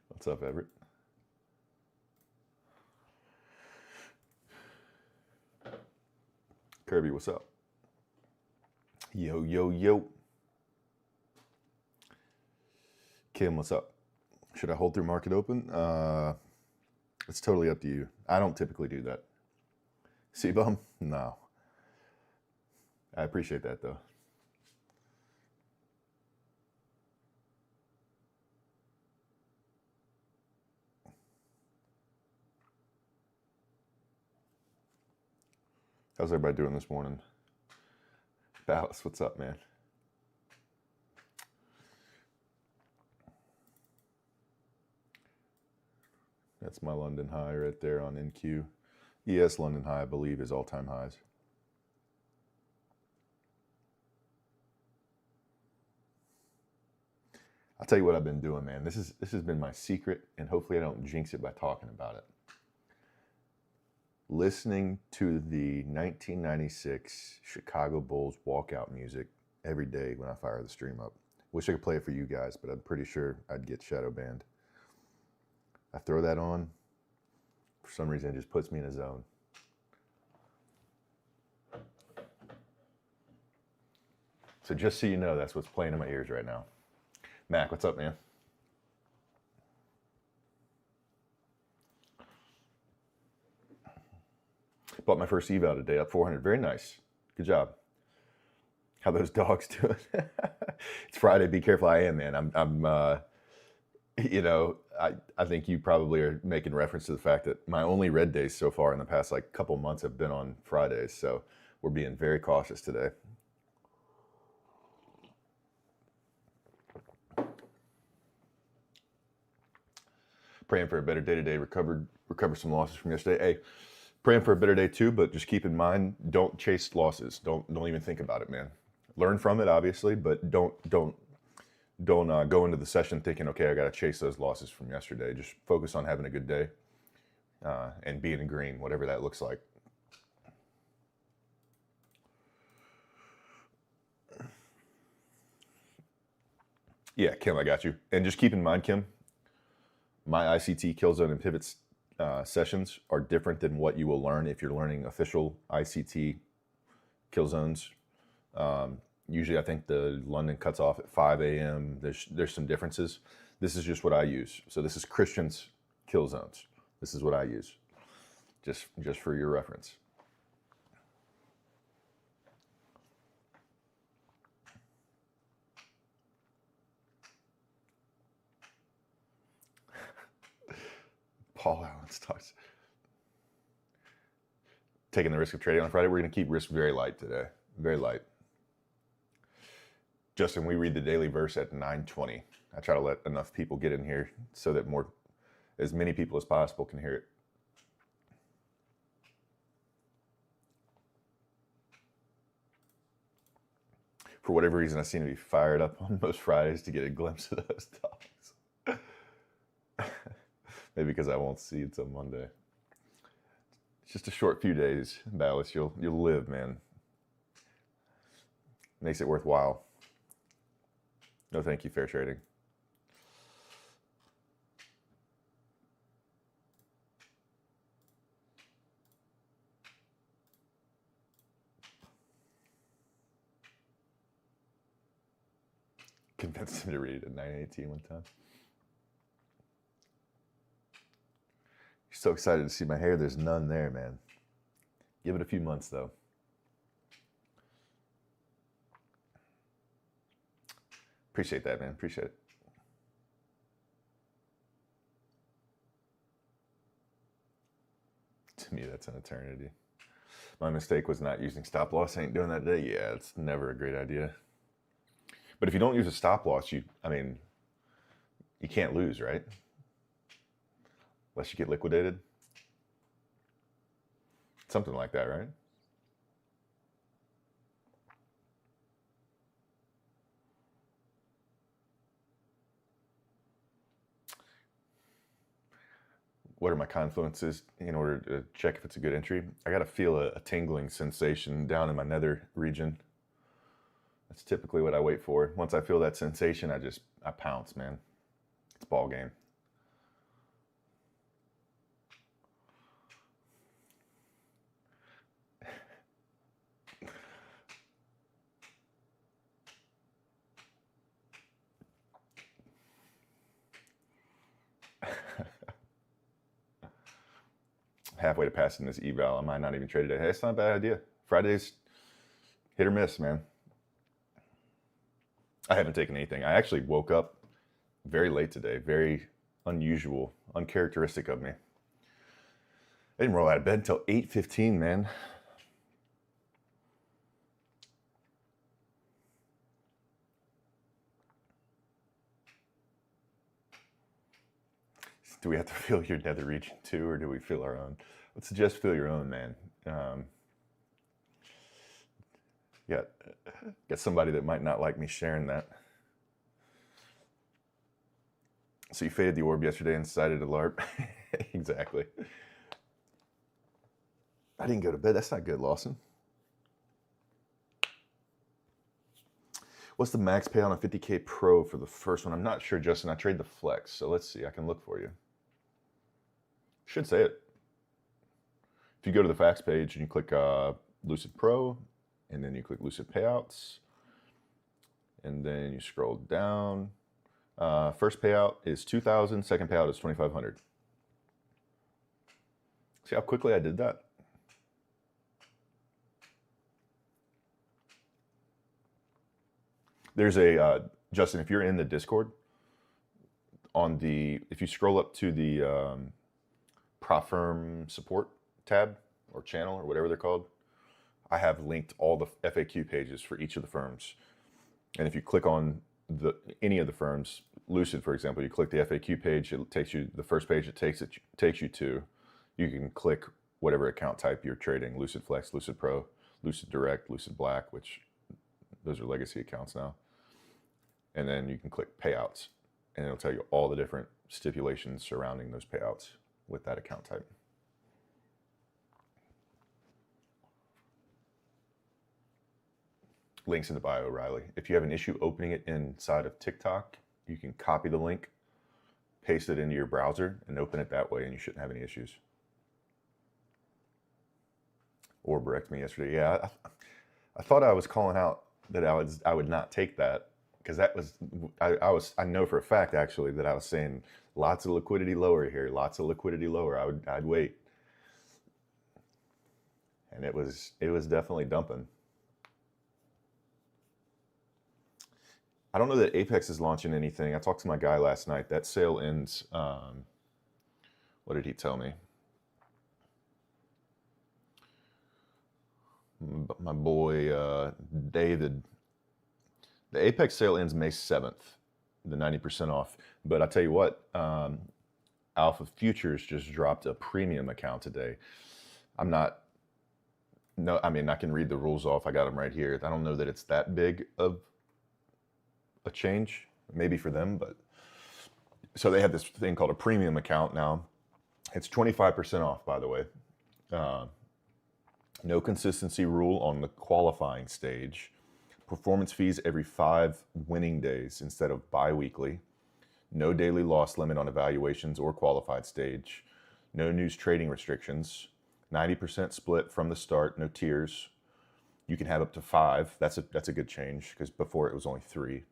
What's up, Everett? Kirby, what's up? Yo, yo, yo. Kim, what's up? Should I hold through market open? It's totally up to you. I don't typically do that. C-bum? No. I appreciate that, though. How's everybody doing this morning? Dallas, what's up, man? That's my London high right there on NQ. ES London high, I believe, is all-time highs. I'll tell you what I've been doing, man. This has been my secret, and hopefully I don't jinx it by talking about it. Listening to the 1996 Chicago Bulls walkout music every day when I fire the stream up. Wish I could play it for you guys, but I'm pretty sure I'd get shadow banned. I throw that on. For some reason, it just puts me in a zone. So just so you know, that's what's playing in my ears right now. Mac, what's up, man? Bought my first eval today, up 400. Very nice. Good job. How those dogs doing? It's Friday. Be careful. I am, man. I think you probably are making reference to the fact that my only red days so far in the past couple months have been on Fridays. So we're being very cautious today. Praying for a better day today. Recover some losses from yesterday. Hey, praying for a better day too, but just keep in mind, don't chase losses. Don't even think about it, man. Learn from it, obviously, but don't go into the session thinking, okay, I got to chase those losses from yesterday. Just focus on having a good day and being in green, whatever that looks like. Yeah, Kim, I got you. And just keep in mind, Kim, my ICT kill zone and pivots sessions are different than what you will learn if you're learning official ICT kill zones. Usually I think the London cuts off at 5 a.m. There's some differences. This is just what I use. So this is Christian's kill zones. This is what I use, just for your reference. Paul Allen talks. Taking the risk of trading on Friday. We're going to keep risk very light today. Very light. Justin, we read the daily verse at 9:20. I try to let enough people get in here so that as many people as possible can hear it. For whatever reason, I seem to be fired up on most Fridays to get a glimpse of those dogs. Maybe because I won't see it till Monday. It's just a short few days, Dallas. You'll live, man. Makes it worthwhile. No, thank you, fair trading. Convinced him to read it at 9:18 one time. You're so excited to see my hair. There's none there, man. Give it a few months, though. Appreciate that, man. Appreciate it. To me, that's an eternity. My mistake was not using stop loss. I ain't doing that today. Yeah, it's never a great idea. But if you don't use a stop loss, you can't lose, right? Unless you get liquidated. Something like that, right? What are my confluences in order to check if it's a good entry? I got to feel a tingling sensation down in my nether region. That's typically what I wait for. Once I feel that sensation, I pounce, man. It's ball game. Halfway to passing this eval, I might not even trade it. Hey, it's not a bad idea. Fridays, hit or miss, man. I haven't taken anything. I actually woke up very late today. Very unusual, uncharacteristic of me. I didn't roll out of bed until 8:15, man. Do we have to feel your nether region too, or do we feel our own? I would suggest feel your own, man. Got somebody that might not like me sharing that. So you faded the orb yesterday and decided to LARP? Exactly. I didn't go to bed. That's not good, Lawson. What's the max pay on a 50K Pro for the first one? I'm not sure, Justin. I trade the flex, so let's see. I can look for you. Should say it. If you go to the facts page and you click Lucid Pro, and then you click Lucid Payouts, and then you scroll down. First payout is 2,000. Second payout is 2,500. See how quickly I did that? There's a Justin. If you're in the Discord, if you scroll up to the Profirm support tab or channel or whatever they're called, I have linked all the FAQ pages for each of the firms. And if you click on any of the firms, Lucid, for example, you click the FAQ page, it takes you the first page it takes you to. You can click whatever account type you're trading: Lucid Flex, Lucid Pro, Lucid Direct, Lucid Black, which those are legacy accounts now. And then you can click payouts, and it'll tell you all the different stipulations surrounding those payouts with that account type. Links in the bio, Riley. If you have an issue opening it inside of TikTok, you can copy the link, paste it into your browser, and open it that way, and you shouldn't have any issues. Orb wrecked me yesterday. Yeah, I thought I was calling out that I would not take that, because that was I know for a fact actually that I was saying lots of liquidity lower here, lots of liquidity lower. I'd wait, and it was definitely dumping. I don't know that Apex is launching anything. I talked to my guy last night. That sale ends. What did he tell me? My boy David. The Apex sale ends May 7th, the 90% off. But I tell you what, Alpha Futures just dropped a premium account today. I can read the rules off. I got them right here. I don't know that it's that big of a change, maybe for them, but so they have this thing called a premium account now. It's 25% off, by the way. No consistency rule on the qualifying stage. Performance fees every 5 winning days instead of bi-weekly. No daily loss limit on evaluations or qualified stage. No news trading restrictions. 90% split from the start, no tiers. You can have up to 5. That's a good change, because before it was only 3.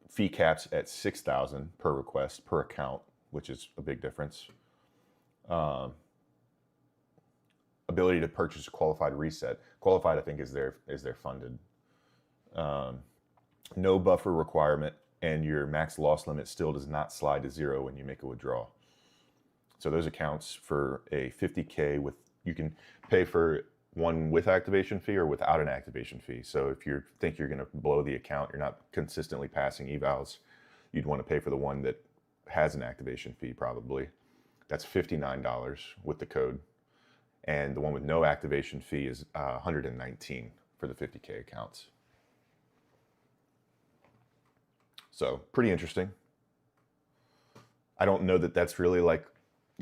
Fee caps at 6,000 per request per account, which is a big difference. Ability to purchase a qualified reset. Qualified, I think, is their funded. No buffer requirement, and your max loss limit still does not slide to 0 when you make a withdrawal. So those accounts for a 50K you can pay for one with activation fee or without an activation fee. So if you think you're going to blow the account, you're not consistently passing evals, you'd want to pay for the one that has an activation fee probably. That's $59 with the code. And the one with no activation fee is $119 for the 50K accounts. So pretty interesting. I don't know that that's really like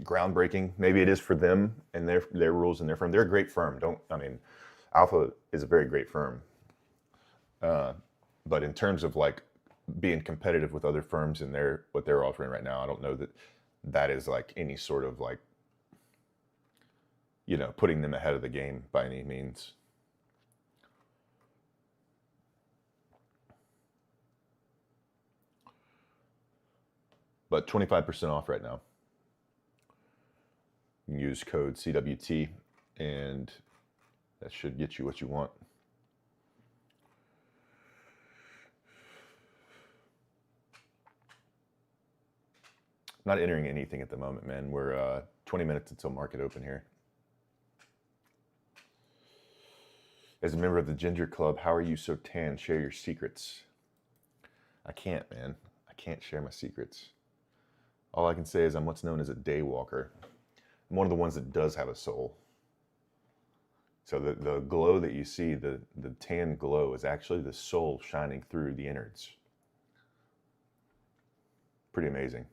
groundbreaking. Maybe it is for them and their rules and their firm. They're a great firm. Alpha is a very great firm. But in terms of like being competitive with other firms in what they're offering right now. I don't know that that is like any sort of like, putting them ahead of the game by any means. But 25% off right now. You can use code CWT, and that should get you what you want. Not entering anything at the moment, man. We're 20 minutes until market open here. As a member of the Ginger Club, how are you so tan? Share your secrets. I can't, man. I can't share my secrets. All I can say is I'm what's known as a day walker. I'm one of the ones that does have a soul. So the glow that you see, the tan glow, is actually the soul shining through the innards. Pretty amazing.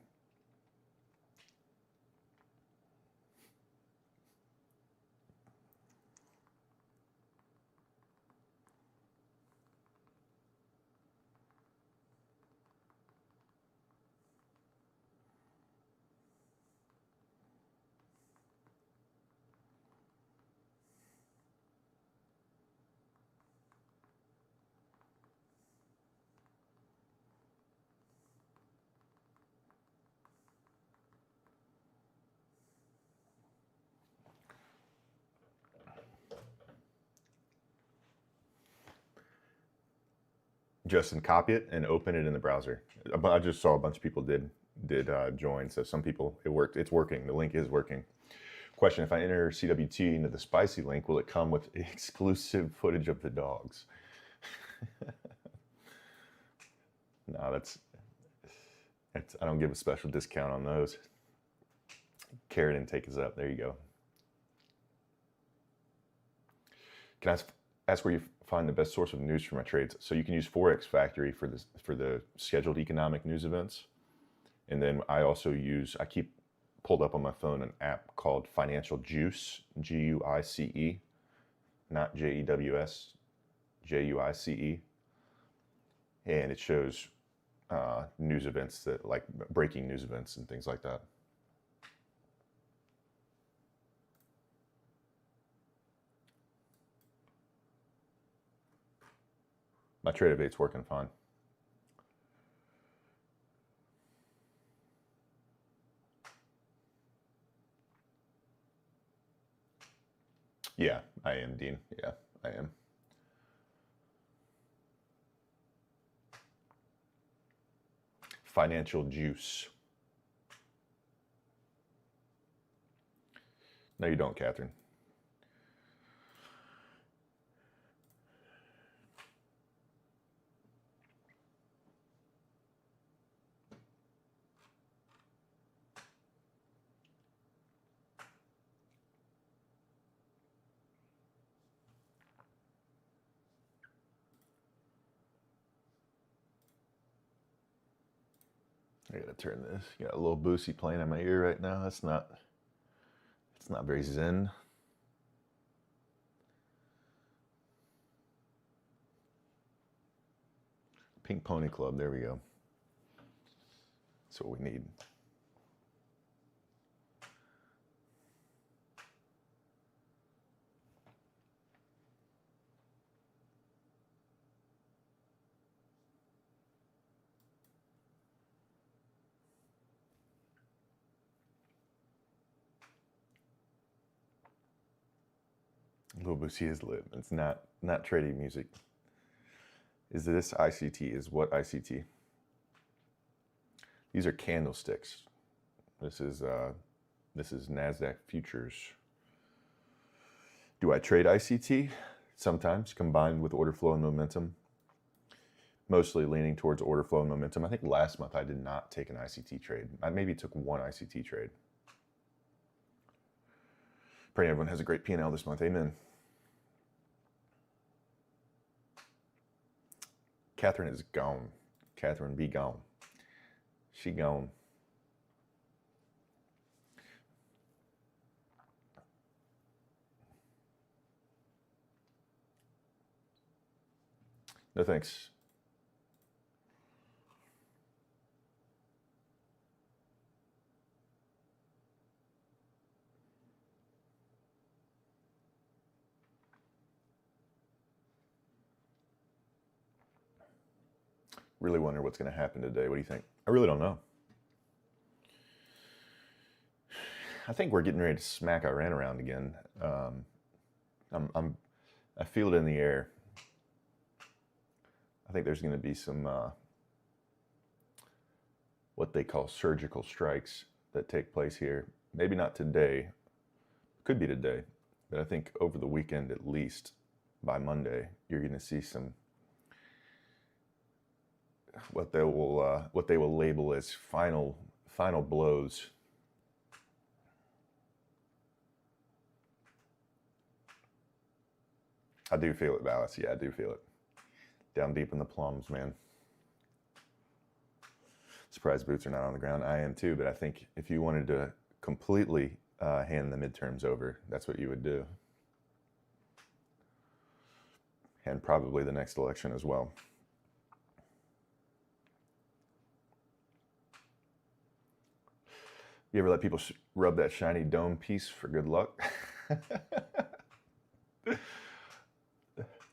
Justin, copy it and open it in the browser. I just saw a bunch of people did join, so some people, it worked. It's working. The link is working. Question: if I enter CWT into the spicy link, will it come with exclusive footage of the dogs? No, that's I don't give a special discount on those. Carrot intake is up. There you go. Can I ask where you find the best source of news for my trades? So you can use Forex Factory for the scheduled economic news events, and then I keep pulled up on my phone an app called Financial Juice, Guice, not JEWS, JUICE, and it shows news events, that like breaking news events and things like that. My trade evate's working fine. Yeah, I am, Dean. Yeah, I am. Financial Juice. No, you don't, Catherine. I gotta turn this. Got a little Boosie playing in my ear right now. It's not very zen. Pink Pony Club, there we go. That's what we need. Lil Boosie is lit. It's not trading music. Is this ICT? Is what ICT? These are candlesticks. This is NASDAQ futures. Do I trade ICT? Sometimes, combined with order flow and momentum. Mostly leaning towards order flow and momentum. I think last month I did not take an ICT trade. I maybe took one ICT trade. Praying everyone has a great P&L this month. Amen. Catherine is gone. Catherine be gone. She gone. No thanks. Really wonder what's going to happen today. What do you think? I really don't know. I think we're getting ready to smack Iran around again. I feel it in the air. I think there's going to be some what they call surgical strikes that take place here. Maybe not today. Could be today, but I think over the weekend at least, by Monday, you're going to see some what they will label as final blows. I do feel it, Dallas. Yeah, I do feel it. Down deep in the plums, man. Surprised boots are not on the ground. I am too, but I think if you wanted to completely hand the midterms over, that's what you would do. And probably the next election as well. You ever let people rub that shiny dome piece for good luck?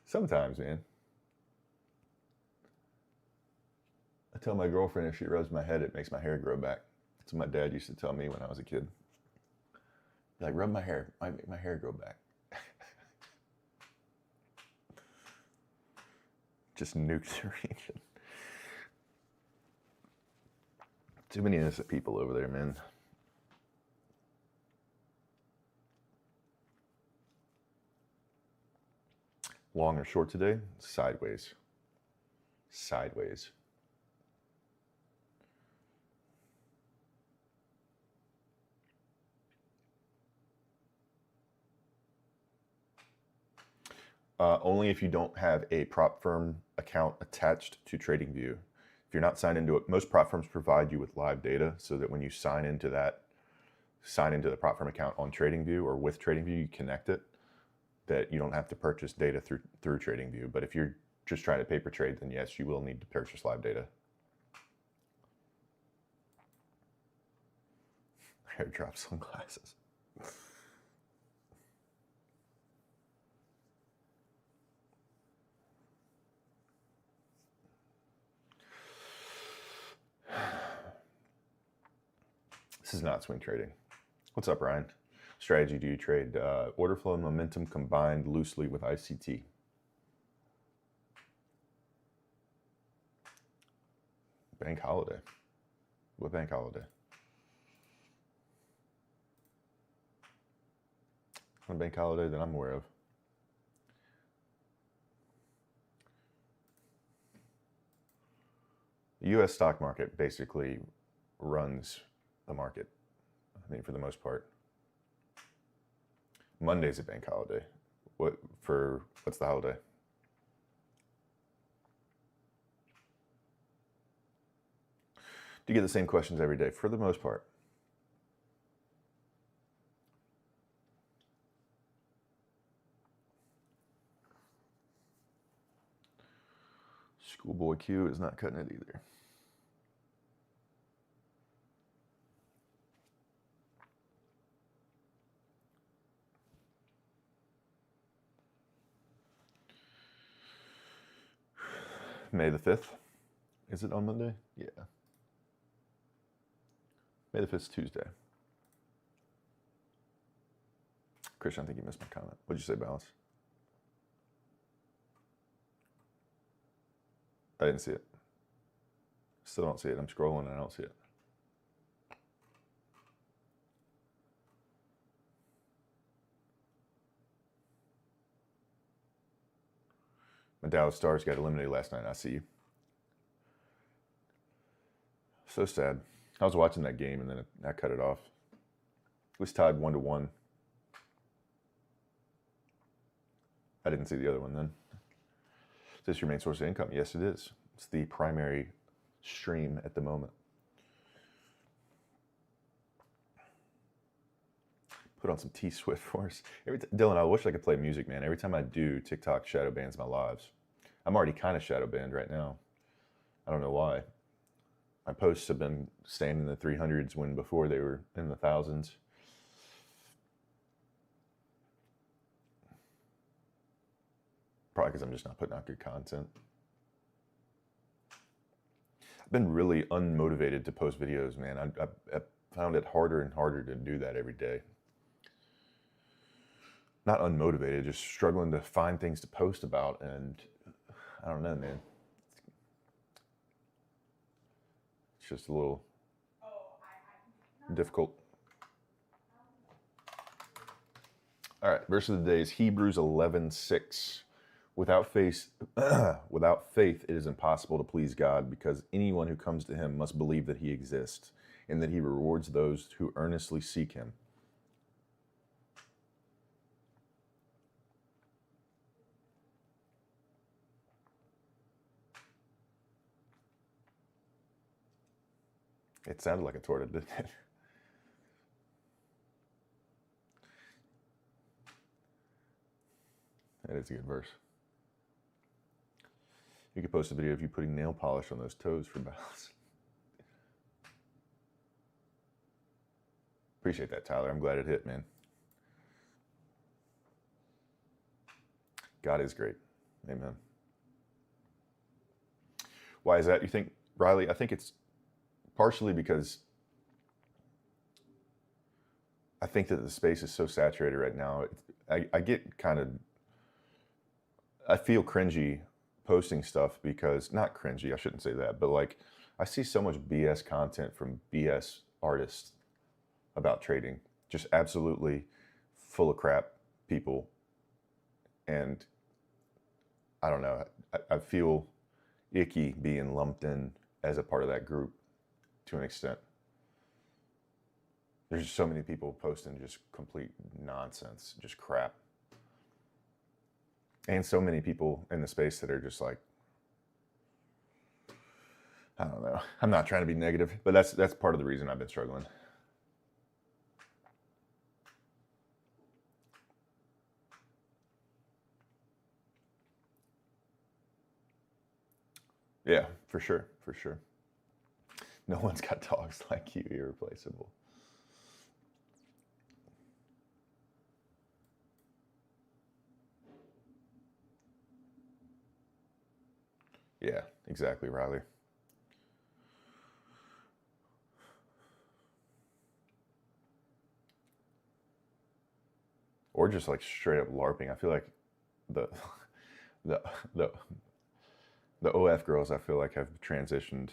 Sometimes, man. I tell my girlfriend if she rubs my head, it makes my hair grow back. That's what my dad used to tell me when I was a kid. Like, rub my hair, might make my hair grow back. Just nukes the region. Too many innocent people over there, man. Long or short today? Sideways. Sideways. Only if you don't have a prop firm account attached to TradingView. If you're not signed into it, most prop firms provide you with live data so that when you sign into the prop firm account on TradingView or with TradingView, you connect it, that you don't have to purchase data through TradingView. But if you're just trying to paper trade, then yes, you will need to purchase live data. Airdrop sunglasses. This is not swing trading. What's up, Ryan? Strategy do you trade? Order flow and momentum combined loosely with ICT. Bank holiday. What bank holiday? One bank holiday that I'm aware of. The U.S. stock market basically runs the market. I mean, for the most part. Monday's a bank holiday. What's the holiday? Do you get the same questions every day? For the most part. Schoolboy Q is not cutting it either. May the 5th. Is it on Monday? Yeah. May the 5th is Tuesday. Christian, I think you missed my comment. What'd you say, Balance? I didn't see it. Still don't see it. I'm scrolling and I don't see it. My Dallas Stars got eliminated last night. I see you. So sad. I was watching that game and then I cut it off. It was tied 1-1. I didn't see the other one then. Is this your main source of income? Yes, it is. It's the primary stream at the moment. Put on some T-Swift for us. Dylan, I wish I could play music, man. Every time I do, TikTok shadow bans my lives. I'm already kind of shadow banned right now. I don't know why. My posts have been staying in the 300s when before they were in the thousands. Probably because I'm just not putting out good content. been really unmotivated to post videos, man. I found it harder and harder to do that every day. Not unmotivated, just struggling to find things to post about, and I don't know, man. It's just a little difficult. All right, verse of the day is Hebrews 11:6. Without faith, it is impossible to please God, because anyone who comes to him must believe that he exists and that he rewards those who earnestly seek him. It sounded like a torta, didn't it? That is a good verse. You could post a video of you putting nail polish on those toes for balance. Appreciate that, Tyler. I'm glad it hit, man. God is great. Amen. Why is that, you think, Riley? I think it's partially because I think that the space is so saturated right now. I get kind of, I feel cringy posting stuff because, not cringy, I shouldn't say that, but like I see so much BS content from BS artists about trading, just absolutely full of crap people. And I don't know, I feel icky being lumped in as a part of that group to an extent. There's just so many people posting just complete nonsense, just crap. And so many people in the space that are just like, I don't know. I'm not trying to be negative, but that's part of the reason I've been struggling. Yeah, for sure, for sure. No one's got dogs like you, irreplaceable. Yeah, exactly, Riley. Or just like straight up LARPing. I feel like the the the the OF girls, I feel like, have transitioned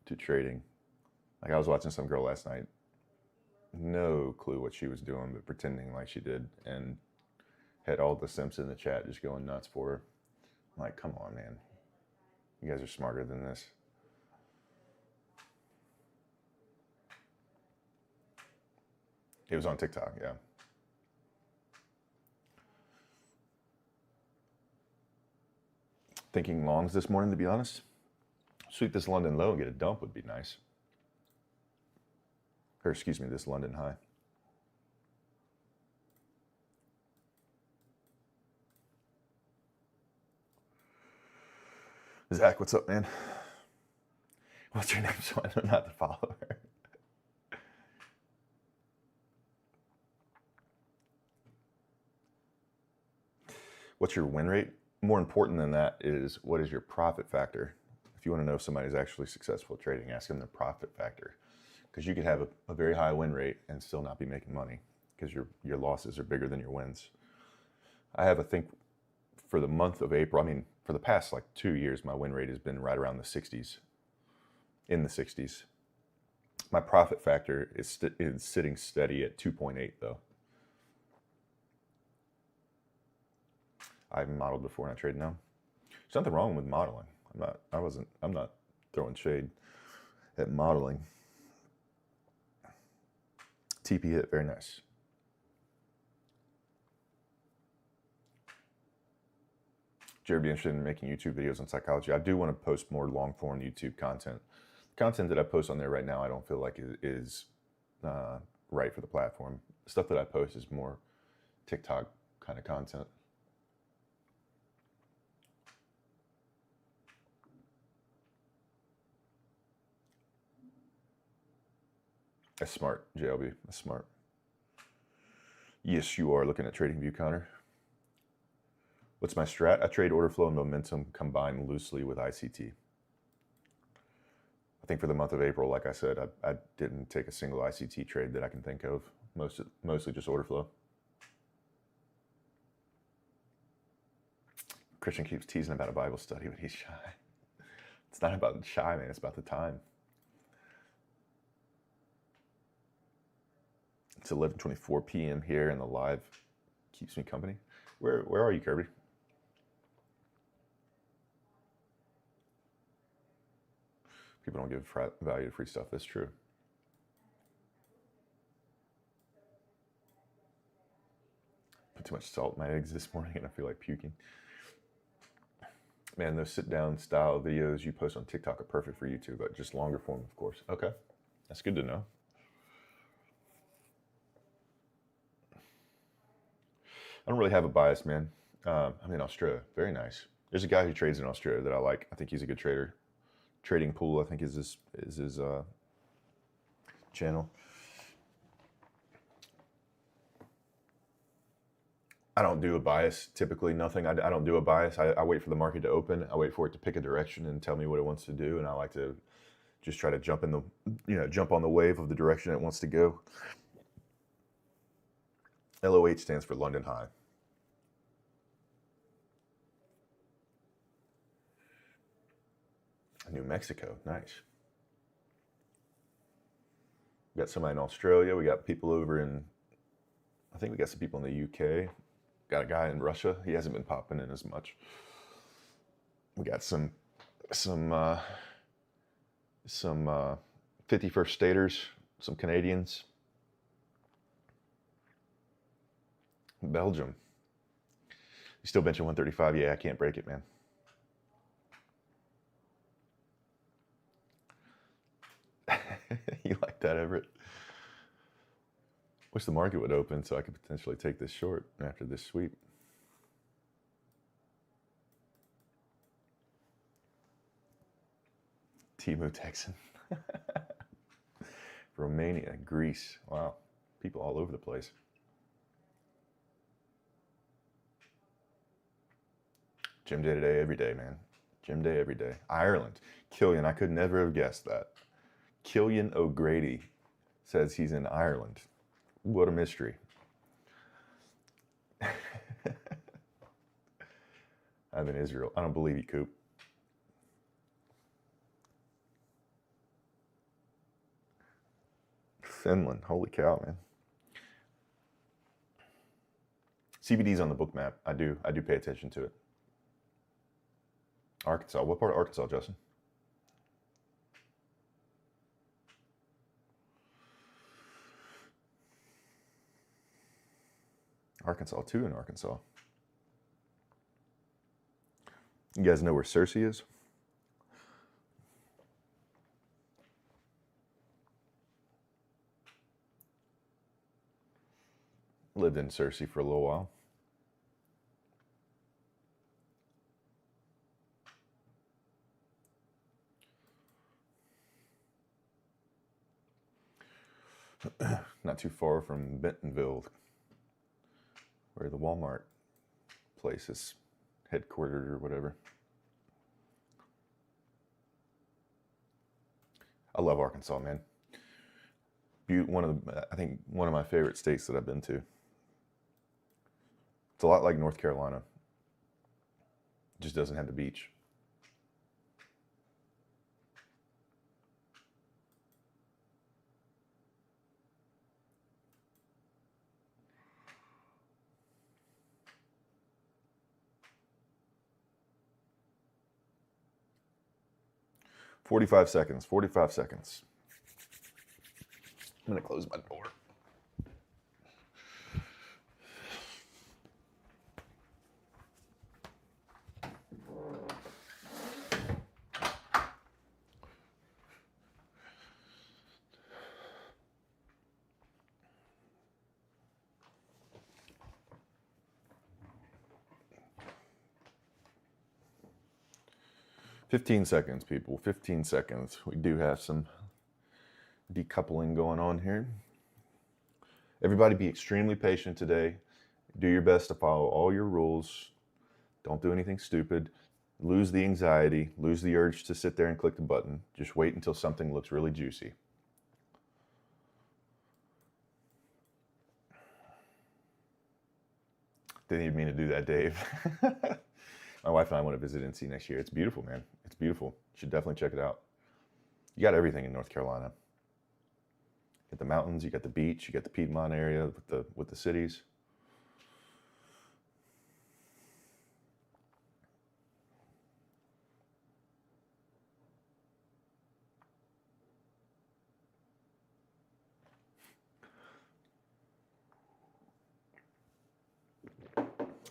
to trading. Like I was watching some girl last night, no clue what she was doing, but pretending like she did, and had all the simps in the chat just going nuts for her. I'm like, come on, man. You guys are smarter than this. It was on TikTok, yeah. Thinking longs this morning, to be honest. Sweep this London low and get a dump would be nice. Or excuse me, this London high. Zach, what's up, man? What's your name so I know not to follow her? What's your win rate? More important than that is, what is your profit factor? If you want to know if somebody's actually successful at trading, ask them their profit factor. Because you could have a very high win rate and still not be making money because your losses are bigger than your wins. I have, I think, for the month of April, I mean, for the past like 2 years, my win rate has been right around the 60s, in the 60s. My profit factor is sitting steady at 2.8 though. I've modeled before and I trade now. There's nothing wrong with modeling. I'm not throwing shade at modeling. TP hit, very nice. Jared, be interested in making YouTube videos on psychology. I do want to post more long form YouTube content. Content that I post on there right now, I don't feel like is right for the platform. Stuff that I post is more TikTok kind of content. That's smart, JLB. That's smart. Yes, you are looking at TradingView, Connor. What's my strat? I trade order flow and momentum combined loosely with ICT. think for the month of April, like I said, I didn't take a single ICT trade that I can think of. Mostly just order flow. Christian keeps teasing about a Bible study, but he's shy. It's not about shy, man. It's about the time. It's 11:24 p.m. here, and the live keeps me company. Where are you, Kirby? People don't give value to free stuff. That's true. Put too much salt in my eggs this morning, and I feel like puking. Man, those sit-down style videos you post on TikTok are perfect for YouTube, but just longer form, of course. Okay, that's good to know. I don't really have a bias, man. I'm in Australia. Very nice. There's a guy who trades in Australia that I like. I think he's a good trader. Trading Pool, I think, is his channel. I don't do a bias, typically, nothing. I don't do a bias. I wait for the market to open. I wait for it to pick a direction and tell me what it wants to do, and I like to just try to jump on the wave of the direction it wants to go. LOH stands for London High. New Mexico, nice. We got somebody in Australia. We got people over in, I think we got some people in the UK. Got a guy in Russia. He hasn't been popping in as much. We got some 51st staters, some Canadians. Belgium. You still benching 135? Yeah, I can't break it, man. You like that, Everett? Wish the market would open so I could potentially take this short after this sweep. Timo Texan. Romania, Greece. Wow. People all over the place. Gym day today, every day, man. Gym day, every day. Ireland. Killian, I could never have guessed that. Killian O'Grady says he's in Ireland. What a mystery. I'm in Israel. I don't believe you, Coop. Finland. Holy cow, man. CBD's on the book map. I do pay attention to it. Arkansas. What part of Arkansas, Justin? Arkansas, too, in Arkansas. You guys know where Cersei is? Lived in Cersei for a little while. Not too far from Bentonville, where the Walmart place is headquartered or whatever. I love Arkansas, man. I think one of my favorite states that I've been to. It's a lot like North Carolina. It just doesn't have the beach. $45. I'm gonna close my door. "15 seconds, people. 15 seconds. We do have some decoupling going on here. Everybody be extremely patient today. Do your best to follow all your rules. Don't do anything stupid. Lose the anxiety, lose the urge to sit there and click the button. Just wait until something looks really juicy. Didn't even mean to do that, Dave. My wife and I want to visit NC next year. It's beautiful, man. It's beautiful. You should definitely check it out. You got everything in North Carolina. You got the mountains, you got the beach, you got the Piedmont area with the cities.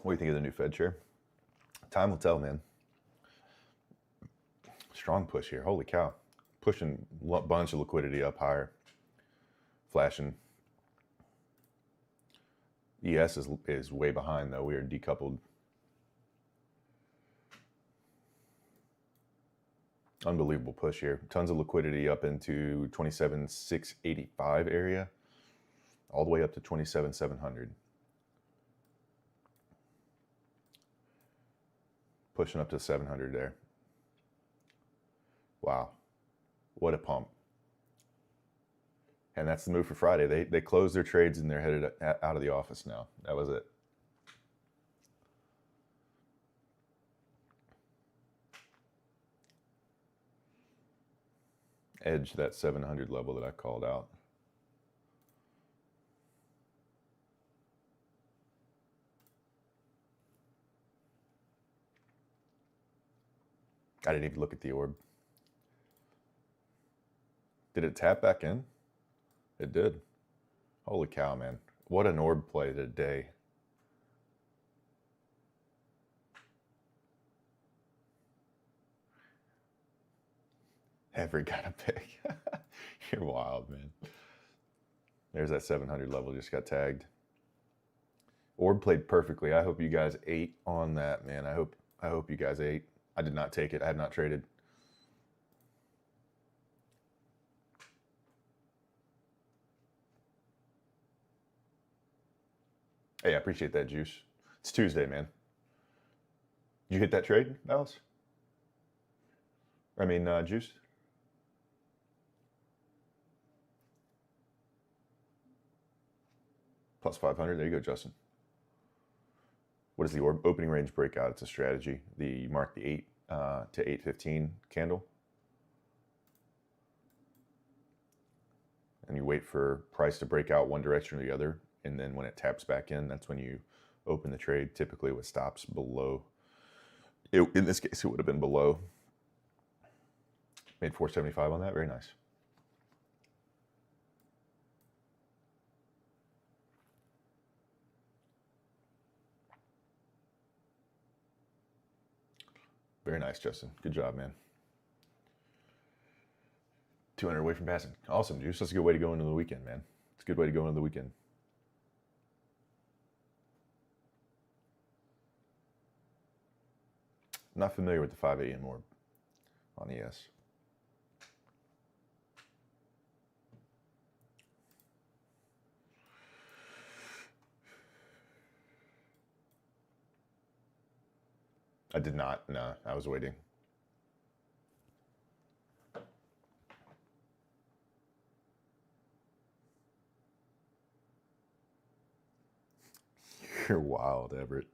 What do you think of the new Fed chair? Time will tell, man. Strong push here. Holy cow. Pushing a bunch of liquidity up higher. Flashing. ES is way behind, though. We are decoupled. Unbelievable push here. Tons of liquidity up into 27,685 area, all the way up to 27,700. Pushing up to 700 there. Wow. What a pump. And that's the move for Friday. They closed their trades and they're headed out of the office now. That was it. Edge that 700 level that I called out. I didn't even look at the orb. Did it tap back in? It did. Holy cow, man. What an orb play today. Every kind of pick. You're wild, man. There's that 700 level, just got tagged. Orb played perfectly. I hope you guys ate on that, man. I hope you guys ate. I did not take it. I had not traded. Hey, I appreciate that, Juice. It's Tuesday, man. Did you hit that trade, Alice? I mean, Juice? Plus 500. There you go, Justin. What is the orb opening range breakout? It's a strategy. You mark the 8 to 815 candle. And you wait for price to break out one direction or the other. And then when it taps back in, that's when you open the trade, typically with stops below. In this case, it would have been below. Made 475 on that. Very nice. Very nice, Justin. Good job, man. 200 away from passing. Awesome, Juice. That's a good way to go into the weekend, man. It's a good way to go into the weekend. Not familiar with the 5 a.m. orb on ES. I did not. No, I was waiting. You're wild, Everett.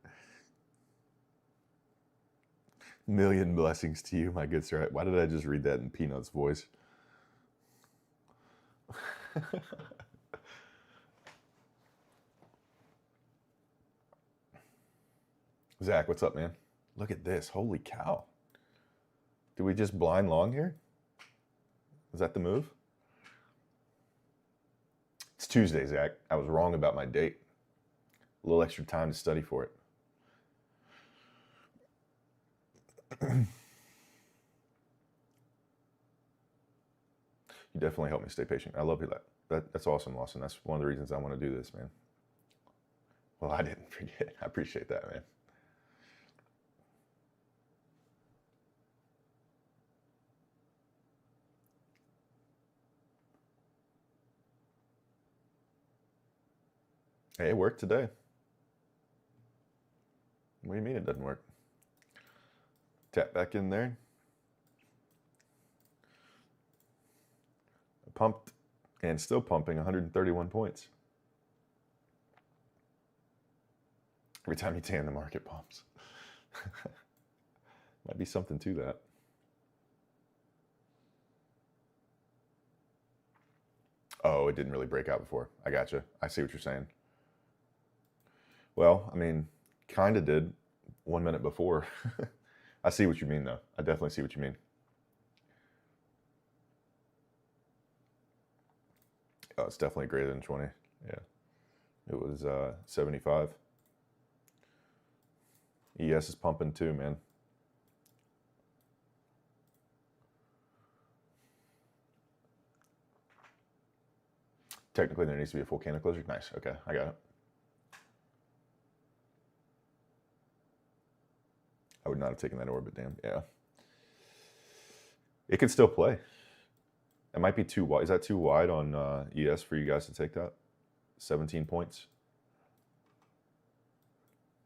Million blessings to you, my good sir. Why did I just read that in Peanut's voice? Zach, what's up, man? Look at this. Holy cow. Did we just blind long here? Is that the move? It's Tuesday, Zach. I was wrong about my date. A little extra time to study for it. You definitely helped me stay patient. I love you. That's awesome, Lawson. That's one of the reasons I want to do this, man. Well, I didn't forget. I appreciate that, man. Hey, it worked today. What do you mean it doesn't work? Tap back in there. Pumped and still pumping 131 points. Every time you tan, the market pumps. Might be something to that. Oh, it didn't really break out before. I gotcha. I see what you're saying. Well, I mean, kind of did 1 minute before. I see what you mean, though. I definitely see what you mean. Oh, it's definitely greater than 20. Yeah. It was 75. ES is pumping too, man. Technically, there needs to be a full candle closure. Nice. Okay, I got it. I would not have taken that orbit, damn. Yeah. It could still play. It might be too wide. Is that too wide on ES for you guys to take that? 17 points?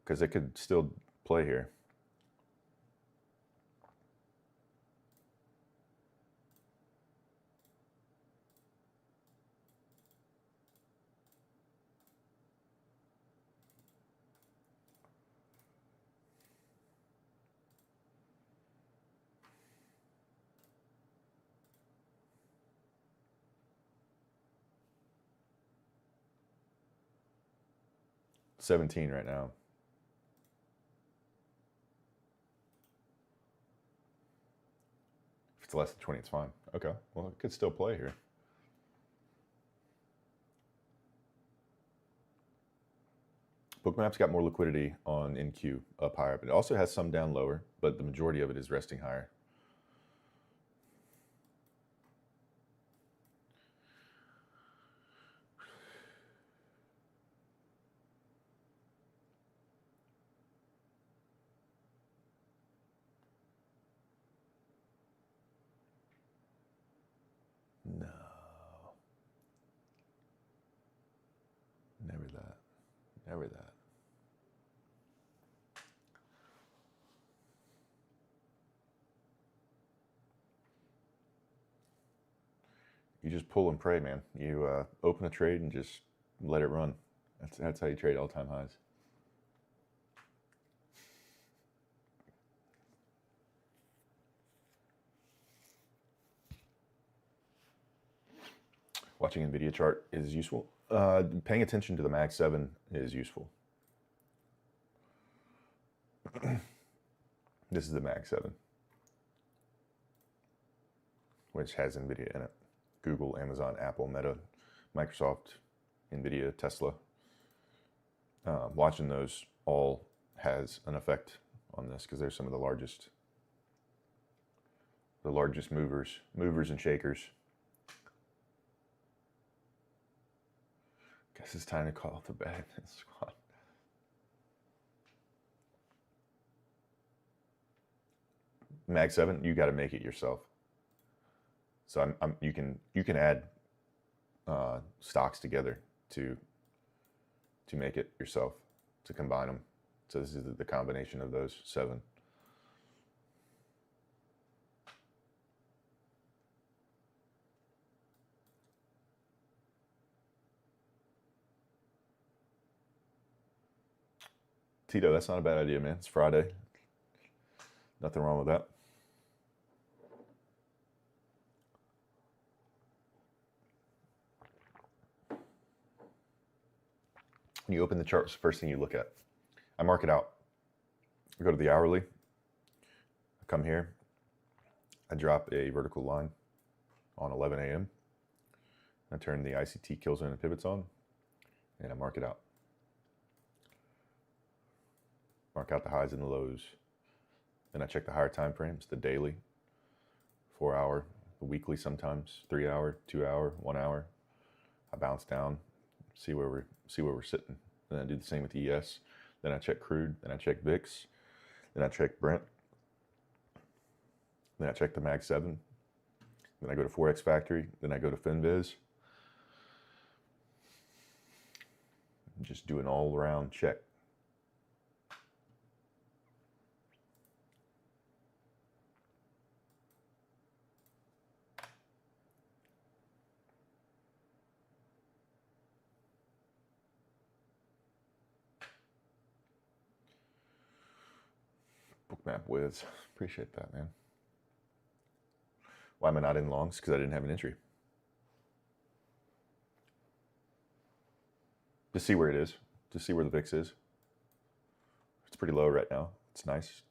Because it could still play here. $17 right now. If it's less than 20, it's fine. Okay, well, it could still play here. Bookmap's got more liquidity on NQ up higher, but it also has some down lower, but the majority of it is resting higher. No. Never that. Never that. You just pull and pray, man. You open a trade and just let it run. That's how you trade all-time highs. Watching NVIDIA chart is useful. Paying attention to the Mag 7 is useful. This is the Mag 7, which has NVIDIA in it. Google, Amazon, Apple, Meta, Microsoft, NVIDIA, Tesla. Watching those all has an effect on this because they're some of the largest movers and shakers. Guess it's time to call the bed. Squad. Mag 7, you got to make it yourself. So you can add stocks together to make it yourself, to combine them. So this is the combination of those 7. Tito, that's not a bad idea, man. It's Friday. Nothing wrong with that. When you open the charts, the first thing you look at, I mark it out. I go to the hourly. I come here. I drop a vertical line on 11 a.m. I turn the ICT kill zone and pivots on, and I mark it out. Mark out the highs and the lows. Then I check the higher time frames, the daily, 4 hour, the weekly sometimes, 3 hour, 2 hour, 1 hour. I bounce down, see where we're sitting. Then I do the same with ES. Then I check crude. Then I check VIX. Then I check Brent. Then I check the Mag 7. Then I go to Forex Factory. Then I go to FinViz. Just do an all-around check. Map Wiz. Appreciate that, man. Why am I not in longs? Because I didn't have an entry. To see where it is. To see where the VIX is. It's pretty low right now. It's nice.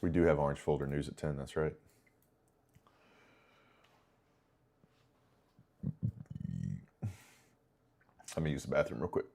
We do have orange folder news at 10, that's right. Let me use the bathroom real quick.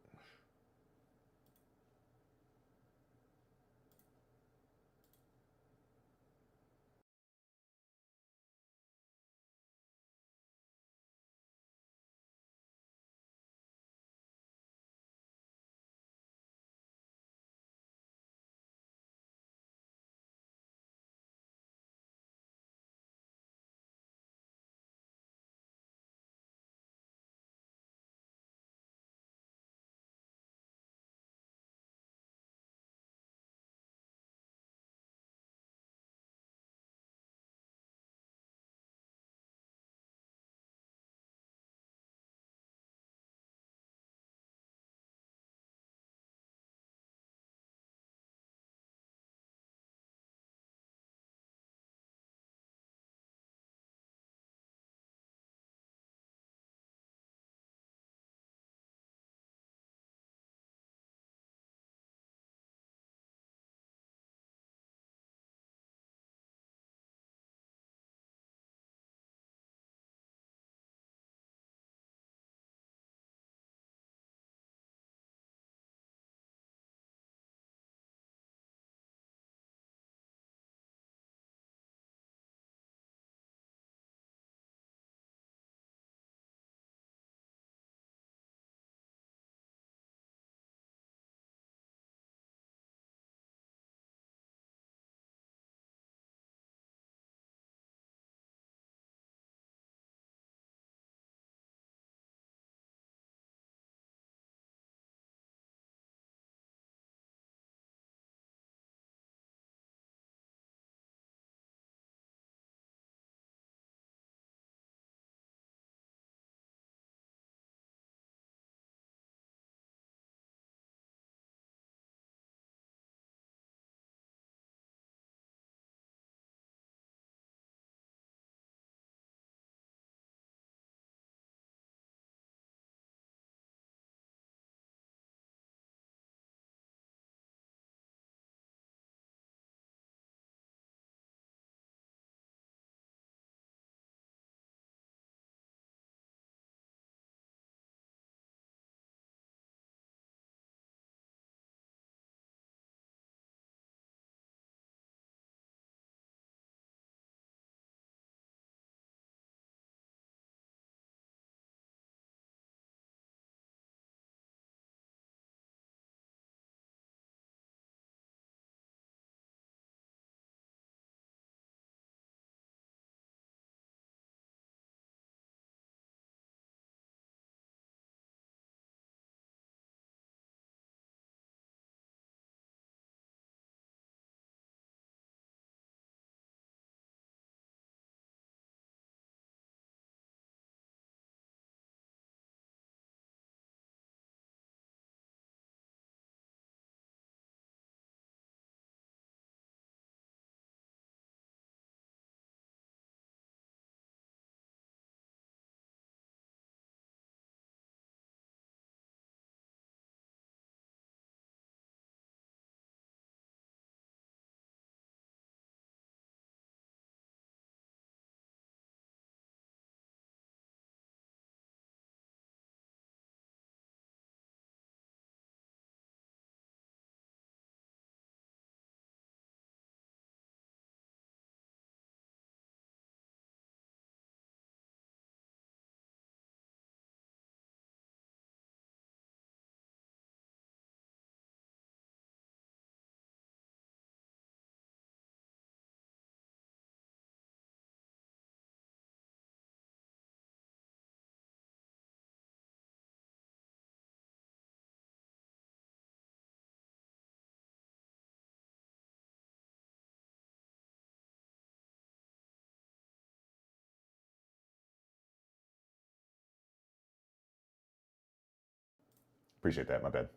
Appreciate that. My bad.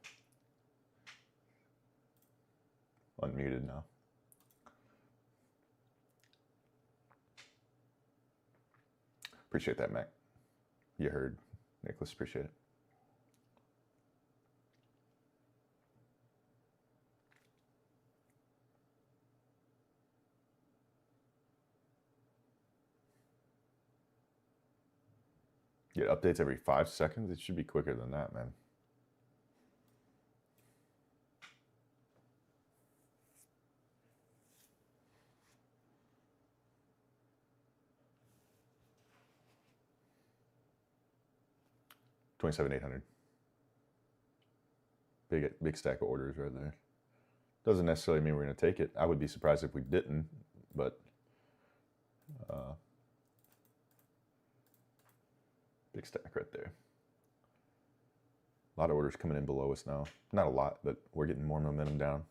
Unmuted now. Appreciate that, Mac. You heard, Nicholas. Appreciate it. Get updates every 5 seconds. It should be quicker than that, man. $27,800. Big stack of orders right there. Doesn't necessarily mean we're going to take it. I would be surprised if we didn't, but big stack right there. A lot of orders coming in below us now. Not a lot, but we're getting more momentum down.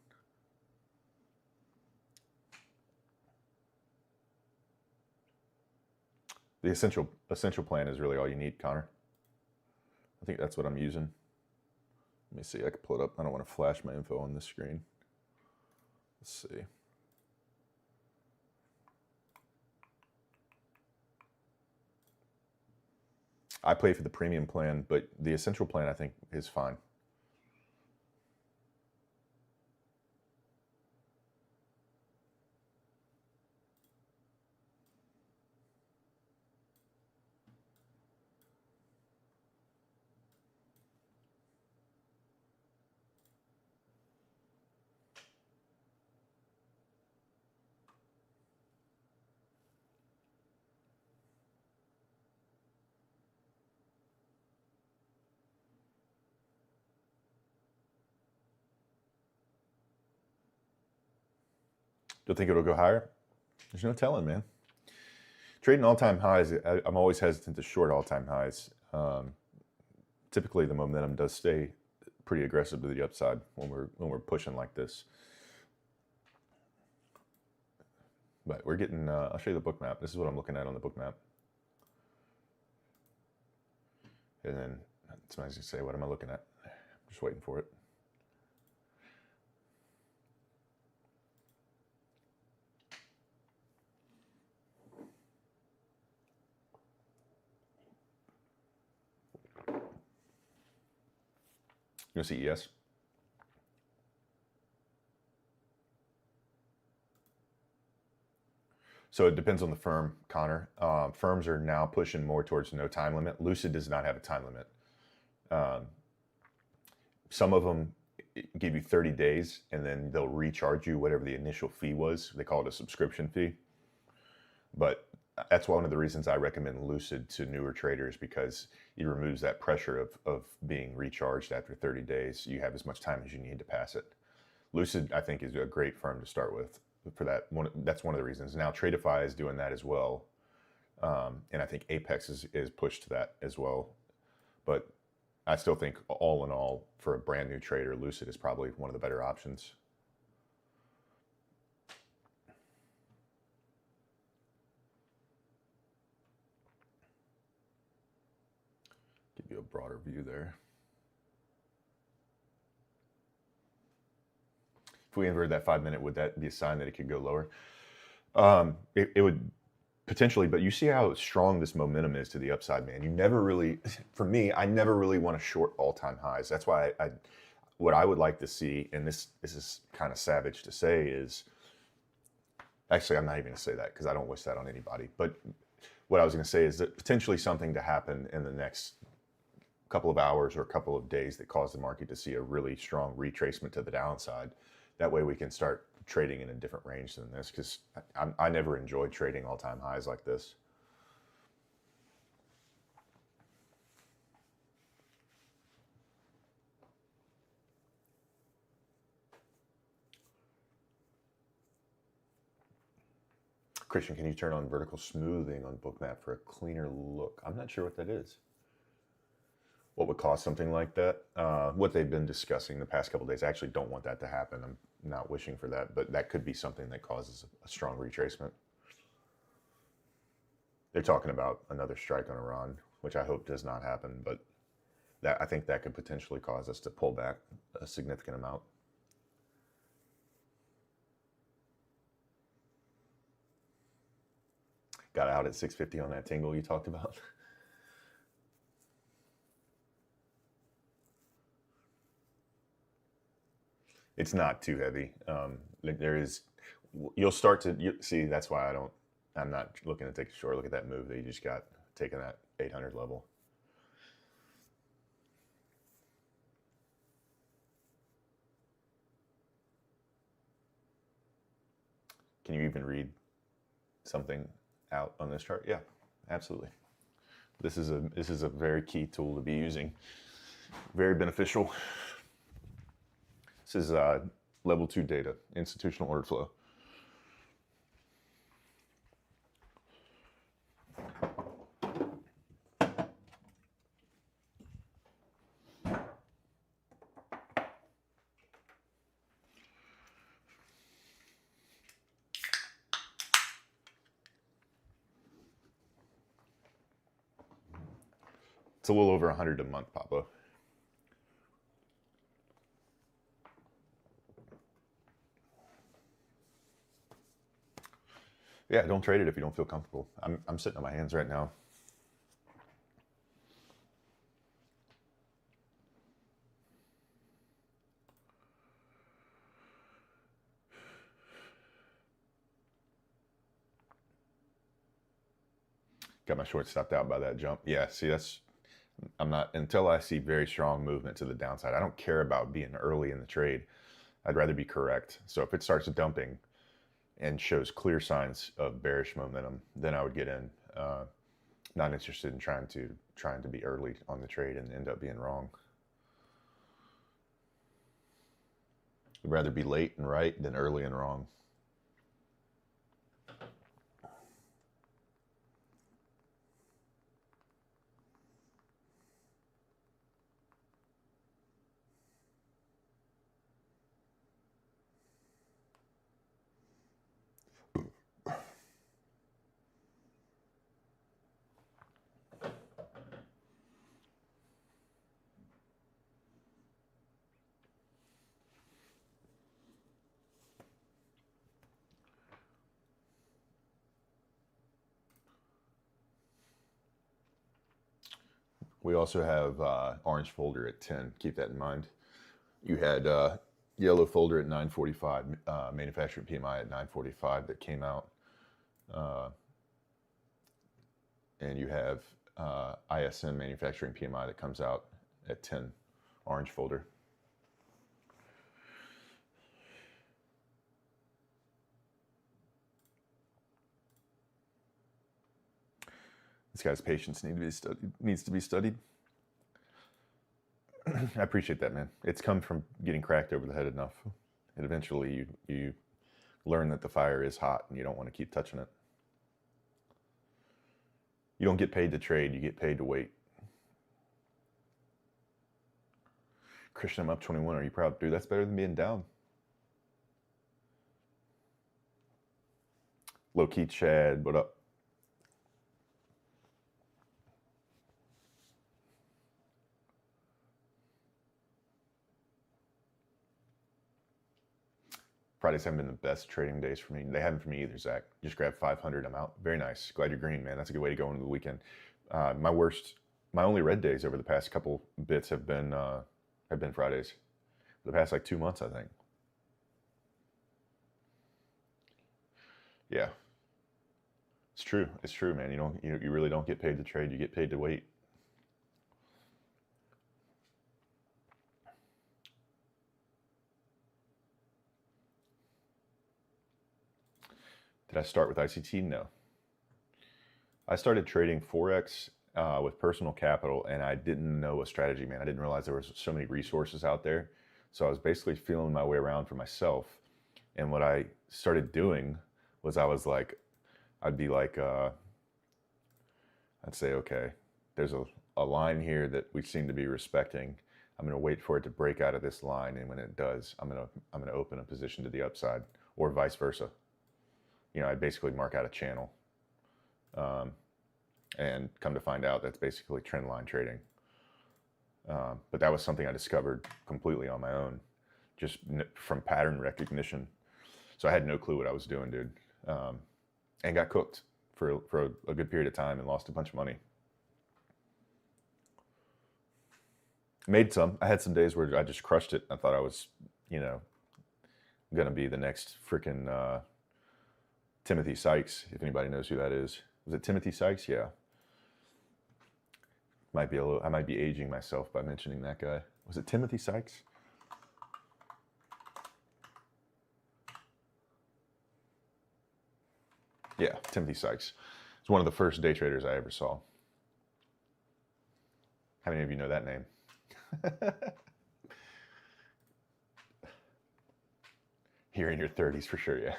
The essential plan is really all you need, Connor. I think that's what I'm using. Let me see. I can pull it up. I don't want to flash my info on this screen. Let's see. I play for the premium plan, but the essential plan I think is fine. Do you think it'll go higher? There's no telling, man. Trading all-time highs, I'm always hesitant to short all-time highs. Typically, the momentum does stay pretty aggressive to the upside when we're pushing like this. But we're getting. I'll show you the book map. This is what I'm looking at on the book map. And then somebody's gonna say, "What am I looking at?" I'm just waiting for it. You want to see ES? So it depends on the firm, Connor. Firms are now pushing more towards no time limit. Lucid does not have a time limit. Some of them give you 30 days, and then they'll recharge you whatever the initial fee was. They call it a subscription fee. But that's one of the reasons I recommend Lucid to newer traders, because it removes that pressure of being recharged after 30 days. You have as much time as you need to pass it. Lucid, I think, is a great firm to start with for that. That's one of the reasons. Now, Tradeify is doing that as well. And I think Apex is pushed to that as well. But I still think all in all, for a brand new trader, Lucid is probably one of the better options. Give you a broader view there. If we inverted that 5 minute, would that be a sign that it could go lower? It would potentially, but you see how strong this momentum is to the upside, man. You never really, for me, I never really want to short all-time highs. That's why what I would like to see, and this is kind of savage to say, is, actually, I'm not even going to say that because I don't wish that on anybody. But what I was going to say is that potentially something to happen in the next couple of hours or a couple of days that cause the market to see a really strong retracement to the downside. That way we can start trading in a different range than this, because I never enjoyed trading all-time highs like this. Christian, can you turn on vertical smoothing on Bookmap for a cleaner look? I'm not sure what that is. What would cause something like that? What they've been discussing the past couple of days. I actually don't want that to happen. I'm not wishing for that, but that could be something that causes a strong retracement. They're talking about another strike on Iran, which I hope does not happen, but I think that could potentially cause us to pull back a significant amount. Got out at 650 on that tingle you talked about. It's not too heavy. There is, you'll start to see. That's why I'm not looking to take a short look at that move that you just got taken at 800 level. Can you even read something out on this chart? Yeah, absolutely. This is a very key tool to be using. Very beneficial. This is level 2 data, institutional order flow. It's a little over 100 a month, Pablo. Yeah, don't trade it if you don't feel comfortable. I'm sitting on my hands right now. Got my short stopped out by that jump. Yeah, see, I'm not, until I see very strong movement to the downside. I don't care about being early in the trade. I'd rather be correct. So if it starts dumping and shows clear signs of bearish momentum, then I would get in. Not interested in trying to be early on the trade and end up being wrong. I'd rather be late and right than early and wrong. We also have orange folder at 10. Keep that in mind. You had yellow folder at 945, manufacturing PMI at 945 that came out. And you have ISM manufacturing PMI that comes out at 10, orange folder. This guy's patience needs to be studied. I appreciate that, man. It's come from getting cracked over the head enough. And eventually you learn that the fire is hot and you don't want to keep touching it. You don't get paid to trade, you get paid to wait. Christian, I'm up 21. Are you proud? Dude, that's better than being down. Low key Chad, what up? Fridays haven't been the best trading days for me. They haven't for me either, Zach. Just grab 500, I'm out. Very nice. Glad you're green, man. That's a good way to go into the weekend. My only red days over the past couple bits have been Fridays. For the past like 2 months, I think. Yeah. It's true. It's true, man. You really don't get paid to trade. You get paid to wait. Did I start with ICT? No. I started trading Forex with personal capital, and I didn't know a strategy, man. I didn't realize there was so many resources out there. So I was basically feeling my way around for myself. And what I started doing was I'd be like, I'd say, okay, there's a line here that we seem to be respecting. I'm going to wait for it to break out of this line, and when it does, I'm going to open a position to the upside, or vice versa. I'd basically mark out a channel, and come to find out that's basically trend line trading. But that was something I discovered completely on my own, just from pattern recognition. So I had no clue what I was doing, dude, and got cooked for a good period of time and lost a bunch of money. Made some. I had some days where I just crushed it. I thought I was, gonna be the next freaking Timothy Sykes, if anybody knows who that is. Was it Timothy Sykes? Yeah. I might be aging myself by mentioning that guy. Was it Timothy Sykes? Yeah, Timothy Sykes. It's one of the first day traders I ever saw. How many of you know that name? You're in your 30s for sure, yeah.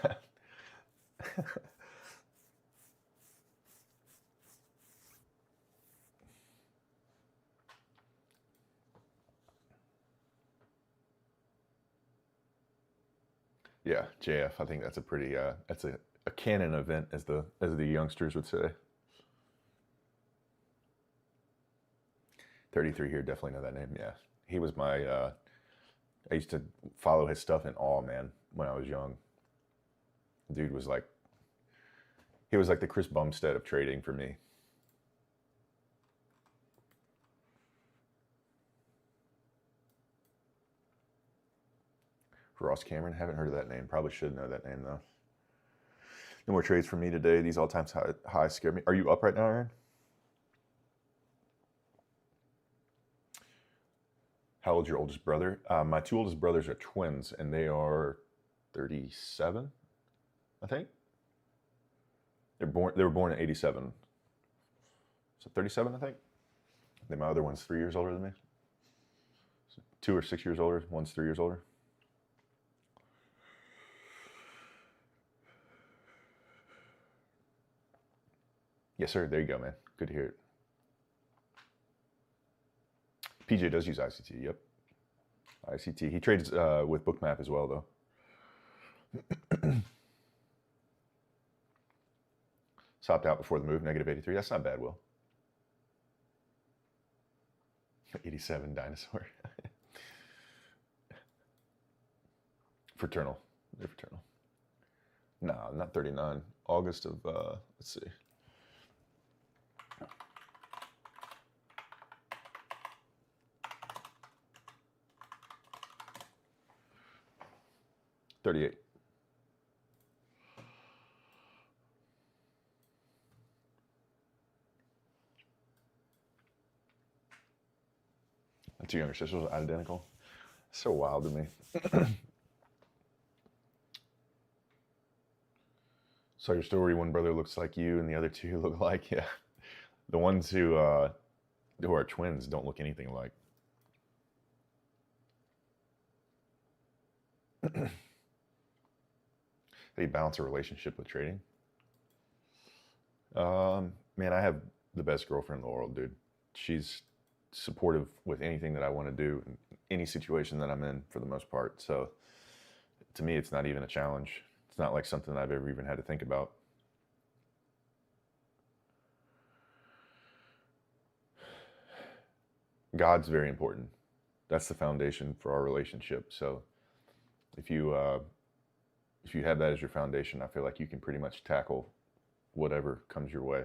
Yeah, JF. I think that's a pretty that's a canon event, as the youngsters would say. 33 here, definitely know that name. Yeah, he was my. I used to follow his stuff in awe, man, when I was young. Dude was like, he was like the Chris Bumstead of trading for me. Ross Cameron, haven't heard of that name. Probably should know that name though. No more trades for me today. These all-time highs scare me. Are you up right now, Aaron? How old's your oldest brother? My two oldest brothers are twins, and they are 37, I think. They were born in 87. So 37, I think. Then my other one's 3 years older than me. So 2 or 6 years older. One's 3 years older. Yes, sir. There you go, man. Good to hear it. PJ does use ICT. Yep. ICT. He trades with Bookmap as well, though. Stopped out before the move, negative 83. That's not bad, Will. 87 dinosaur. Fraternal. They're fraternal. No, not 39. August of, let's see. $38. My two younger sisters are identical. So wild to me. So your story, one brother looks like you and the other two look like, yeah. The ones who are twins don't look anything alike. How do you balance a relationship with trading? Man, I have the best girlfriend in the world, dude. She's supportive with anything that I want to do, in any situation that I'm in, for the most part. So to me, it's not even a challenge. It's not like something that I've ever even had to think about. God's very important. That's the foundation for our relationship. So if you have that as your foundation, I feel like you can pretty much tackle whatever comes your way.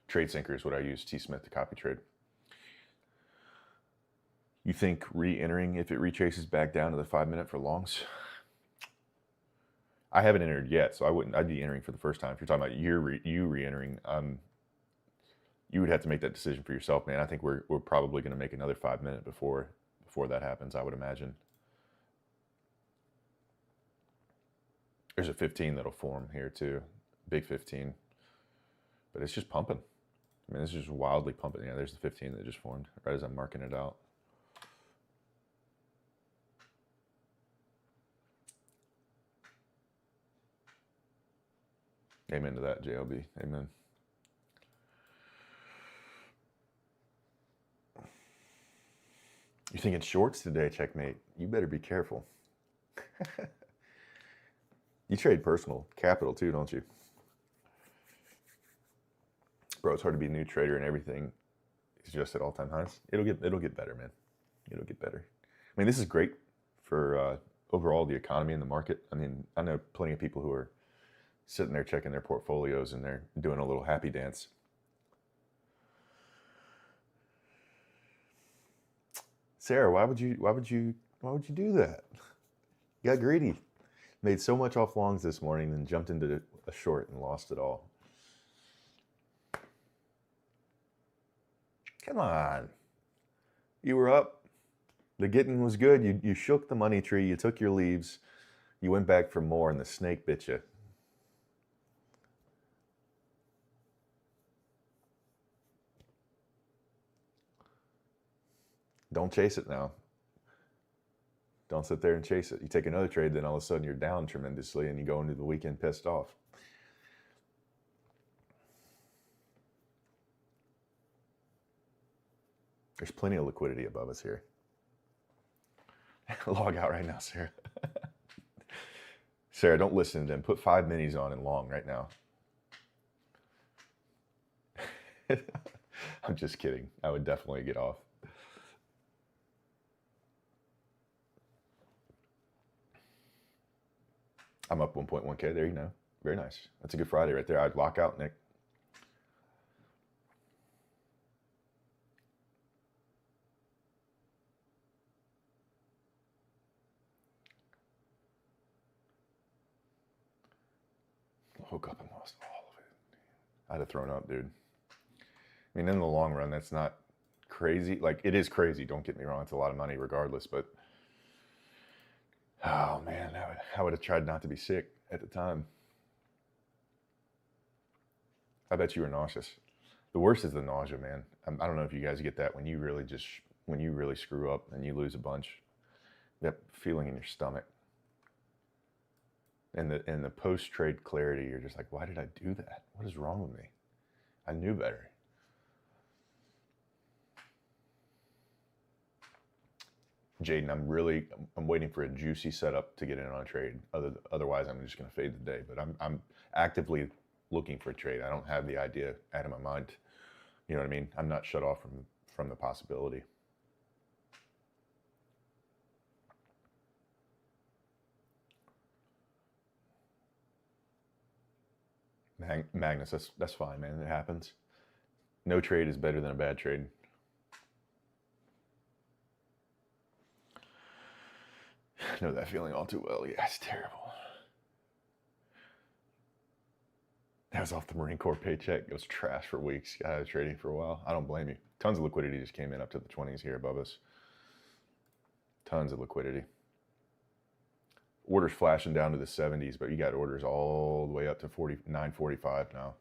Trade Syncer is what I use T-Smith to copy trade. You think re-entering if it retraces back down to the 5-minute for longs? I haven't entered yet, so I wouldn't. I'd be entering for the first time. If you're talking about you re-entering, you would have to make that decision for yourself, man. I think we're probably going to make another 5-minute before that happens, I would imagine. There's a 15 that'll form here too, big 15, but it's just pumping. I mean, it's just wildly pumping. Yeah, there's the 15 that just formed right as I'm marking it out. Amen to that, JLB. Amen. You're thinking shorts today, checkmate. You better be careful. You trade personal capital too, don't you? Bro, it's hard to be a new trader and everything is just at all-time highs. It'll get better, man. It'll get better. I mean, this is great for overall the economy and the market. I mean, I know plenty of people who are sitting there checking their portfolios and they're doing a little happy dance. Sarah, why would you do that? You got greedy. Made so much off longs this morning, then jumped into a short and lost it all. Come on. You were up. The getting was good. You shook the money tree. You took your leaves. You went back for more, and the snake bit you. Don't chase it now. Don't sit there and chase it. You take another trade, then all of a sudden you're down tremendously, and you go into the weekend pissed off. There's plenty of liquidity above us here. Log out right now, Sarah. Sarah, don't listen to them. Put 5 minis on and long right now. I'm just kidding. I would definitely get off. I'm up 1.1K. There you go. Very nice. That's a good Friday right there. I'd lock out, Nick. Woke up and lost all of it. I'd have thrown up, dude. I mean, in the long run, that's not crazy. Like, it is crazy. Don't get me wrong. It's a lot of money regardless, but oh man, I would have tried not to be sick at the time. I bet you were nauseous. The worst is the nausea, man. I don't know if you guys get that when you really screw up and you lose a bunch. That feeling in your stomach. And the post-trade clarity, you're just like, why did I do that? What is wrong with me? I knew better. Jaden, I'm waiting for a juicy setup to get in on a trade. Otherwise, I'm just going to fade the day. But I'm actively looking for a trade. I don't have the idea out of my mind. You know what I mean? I'm not shut off from the possibility. Magnus, that's fine, man. It happens. No trade is better than a bad trade. I know that feeling all too well. Yeah, it's terrible. I was off the Marine Corps paycheck. It was trash for weeks. I was trading for a while. I don't blame you. Tons of liquidity just came in up to the 20s here above us. Tons of liquidity. Orders flashing down to the 70s, but you got orders all the way up to 49.45 now.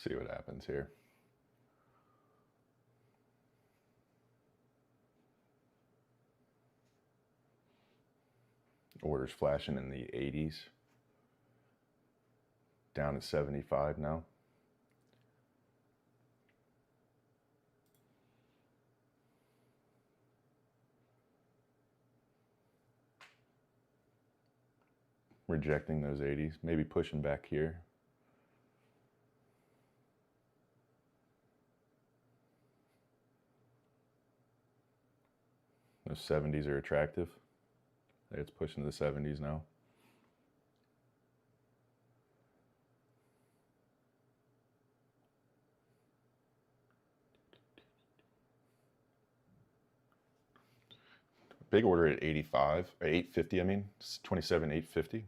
See what happens here. Orders flashing in the 80s. Down at 75 now. Rejecting those 80s. Maybe pushing back here. Those 70s are attractive. It's pushing to the 70s now. Big order at 85, or 850, I mean, 27, 850.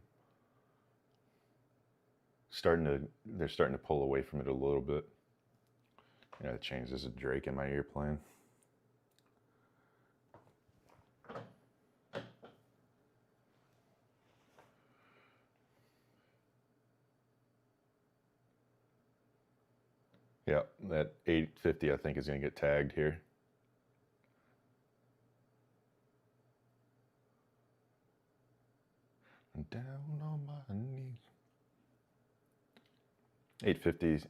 They're starting to pull away from it a little bit. Yeah, it changed. There's a Drake in my ear playing. Yeah, that 850 I think is going to get tagged here. I'm down on my knees. 850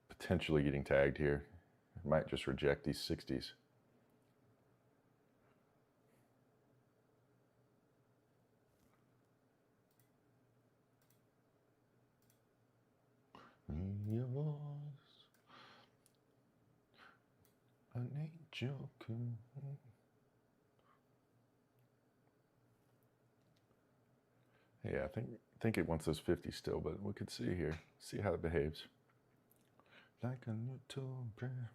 potentially getting tagged here. It might just reject these 60s. Your voice, an angel can. Yeah, I think it wants those 50s still, but we could see here. See how it behaves. Like a little prayer.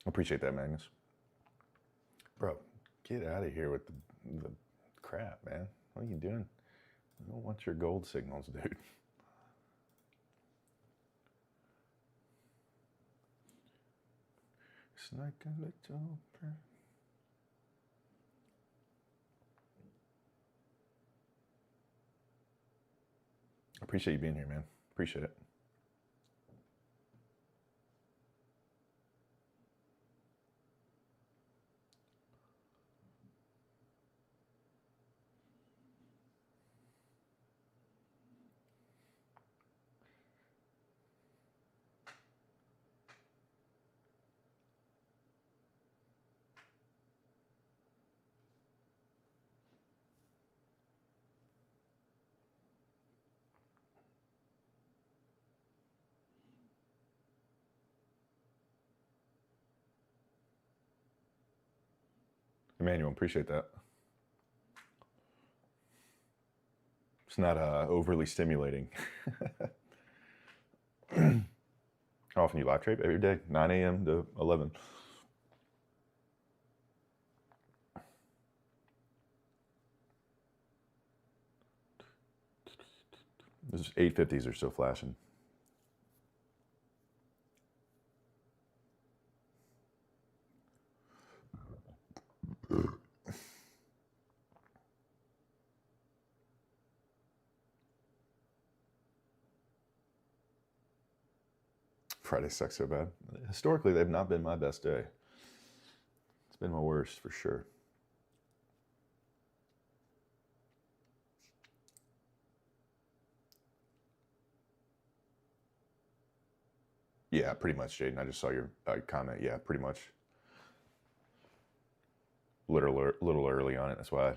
Appreciate that, Magnus. Bro, get out of here with the crap, man. What are you doing? I don't want your gold signals, dude. It's like a little prayer. Appreciate you being here, man. Appreciate it. Emmanuel, appreciate that. It's not overly stimulating. How often you live trade? Every day, 9 a.m. to 11. Those 850s are still flashing. Friday sucks so bad. Historically, they've not been my best day. It's been my worst for sure. Yeah, pretty much, Jaden. I just saw your comment. Yeah, pretty much. Little early on it. That's why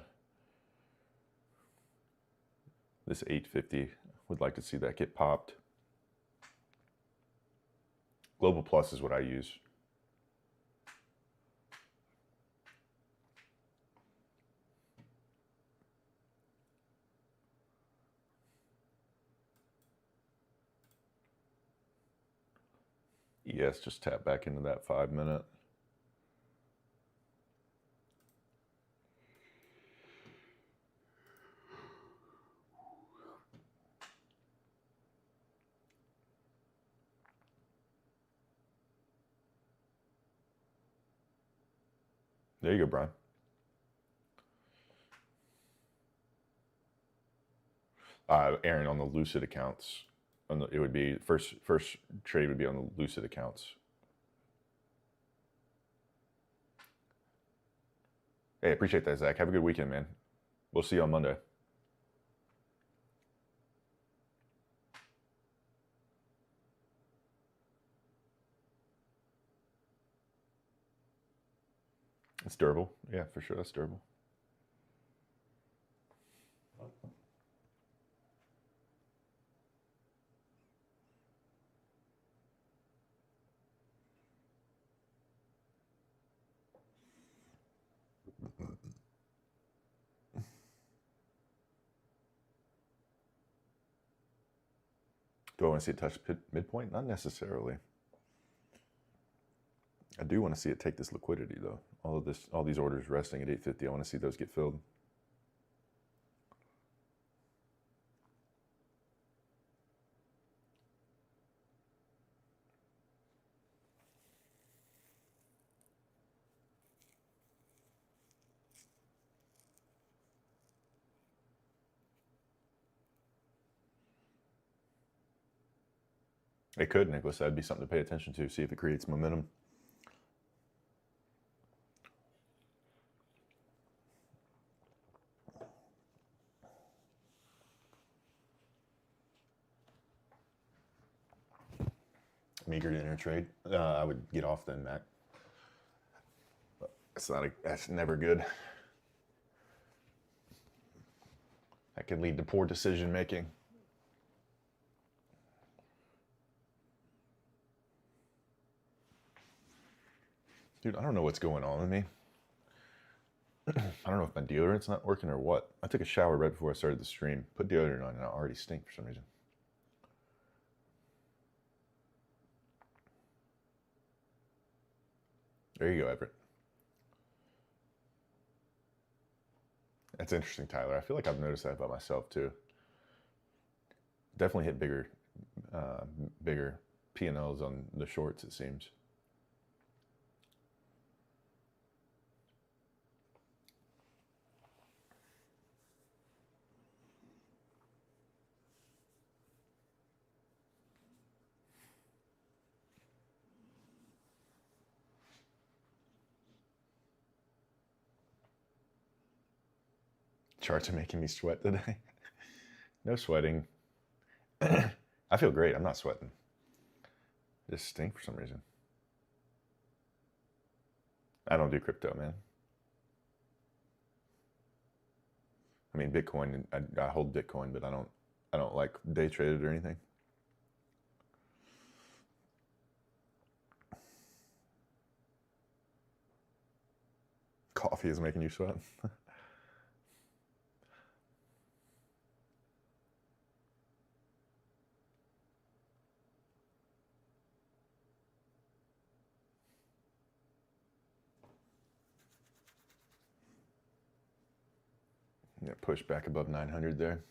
this 850 would like to see that get popped. Global Plus is what I use. Yes, just tap back into that 5 minute. There you go, Brian. Aaron, on the Lucid accounts, it would be first trade would be on the Lucid accounts. Hey, appreciate that, Zach. Have a good weekend, man. We'll see you on Monday. It's durable. Yeah, for sure. That's durable. Do I want to see it touch midpoint? Not necessarily. I do want to see it take this liquidity though. All these orders resting at 850. I want to see those get filled. It could, Nicholas. That'd be something to pay attention to. See if it creates momentum. I'm eager to enter a trade. I would get off then, Mac. That's never good. That can lead to poor decision making. Dude, I don't know what's going on with me. I don't know if my deodorant's not working or what. I took a shower right before I started the stream. Put deodorant on and I already stink for some reason. There you go, Everett. That's interesting, Tyler. I feel like I've noticed that about myself too. Definitely hit bigger P&Ls on the shorts, it seems. Charts are making me sweat today. No sweating. I feel great. I'm not sweating. I just stink for some reason. I don't do crypto, man. I mean, Bitcoin. I hold Bitcoin, but I don't like day trade it or anything. Coffee is making you sweat. Yeah, push back above 900 there.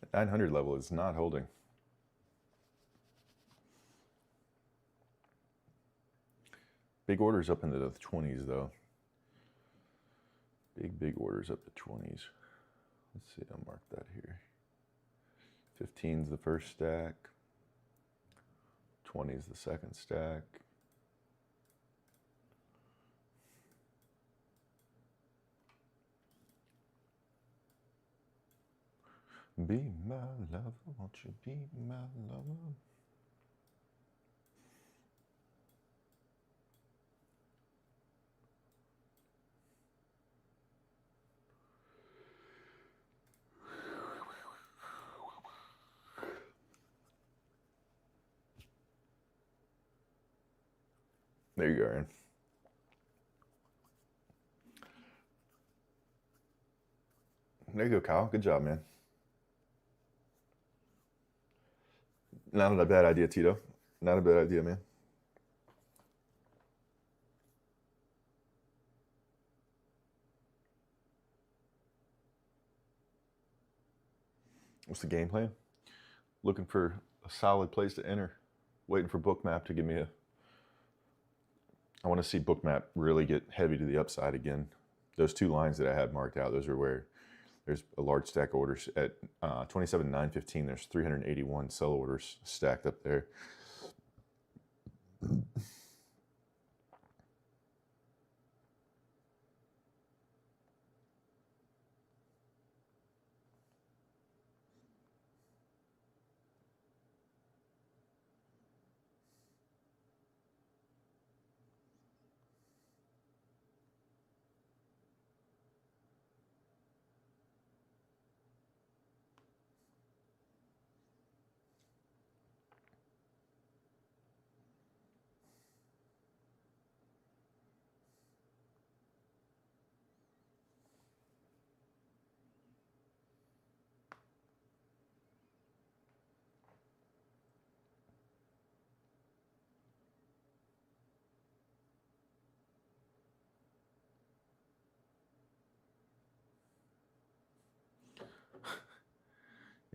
The 900 level is not holding. Big orders up into the 20s though. Big orders up to 20s. Let's see, I'll mark that here. 15's the first stack. 20's the second stack. Be my lover, won't you be my lover? There you go, Aaron. There you go, Kyle. Good job, man. Not a bad idea, Tito. Not a bad idea, man. What's the game plan? Looking for a solid place to enter. Waiting for Bookmap to give me a... I want to see Bookmap really get heavy to the upside again. Those two lines that I had marked out, those are where There's a large stack of orders at 27,915. There's 381 sell orders stacked up there.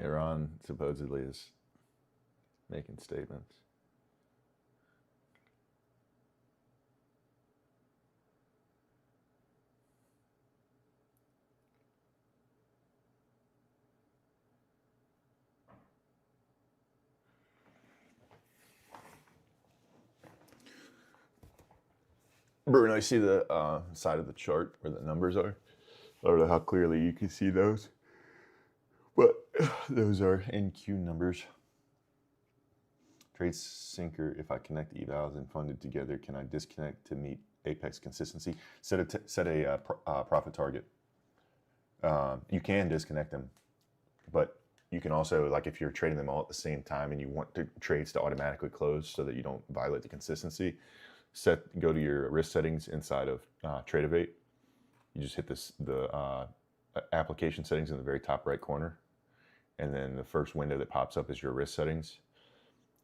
Iran supposedly is making statements. Bruno, you see the side of the chart where the numbers are? I don't know how clearly you can see those, but those are NQ numbers. Trade sinker, if I connect evals and funded together, can I disconnect to meet apex consistency? Set a profit target. You can disconnect them, but you can also, like if you're trading them all at the same time and you want the trades to automatically close so that you don't violate the consistency, go to your risk settings inside of Trade-Evate. You just hit the application settings in the very top right corner, and then the first window that pops up is your risk settings,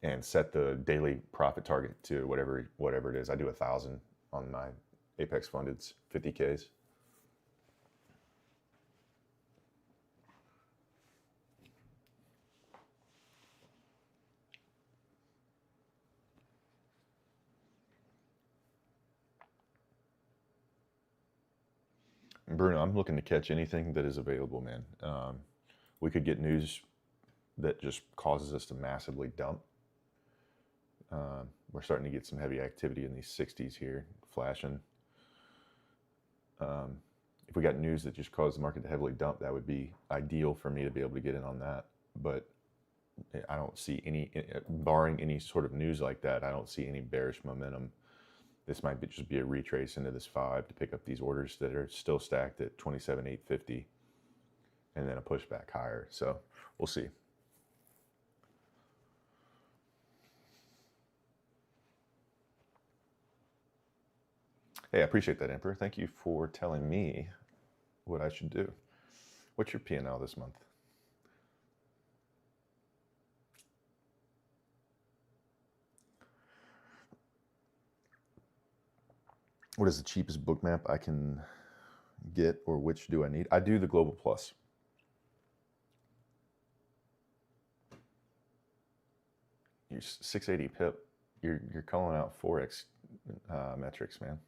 and set the daily profit target to whatever it is. I do 1,000 on my Apex Funded's 50Ks. Bruno, I'm looking to catch anything that is available, man. We could get news that just causes us to massively dump. We're starting to get some heavy activity in these 60s here, flashing. If we got news that just caused the market to heavily dump, that would be ideal for me to be able to get in on that. But I don't see any, barring any sort of news like that, I don't see any bearish momentum. This might just be a retrace into this 5 to pick up these orders that are still stacked at 27,850, and then a pushback higher. So we'll see. Hey, I appreciate that, Emperor. Thank you for telling me what I should do. What's your P&L this month? What is the cheapest book map I can get, or which do I need? I do the Global Plus. You're 680 pip. You're calling out Forex metrics, man.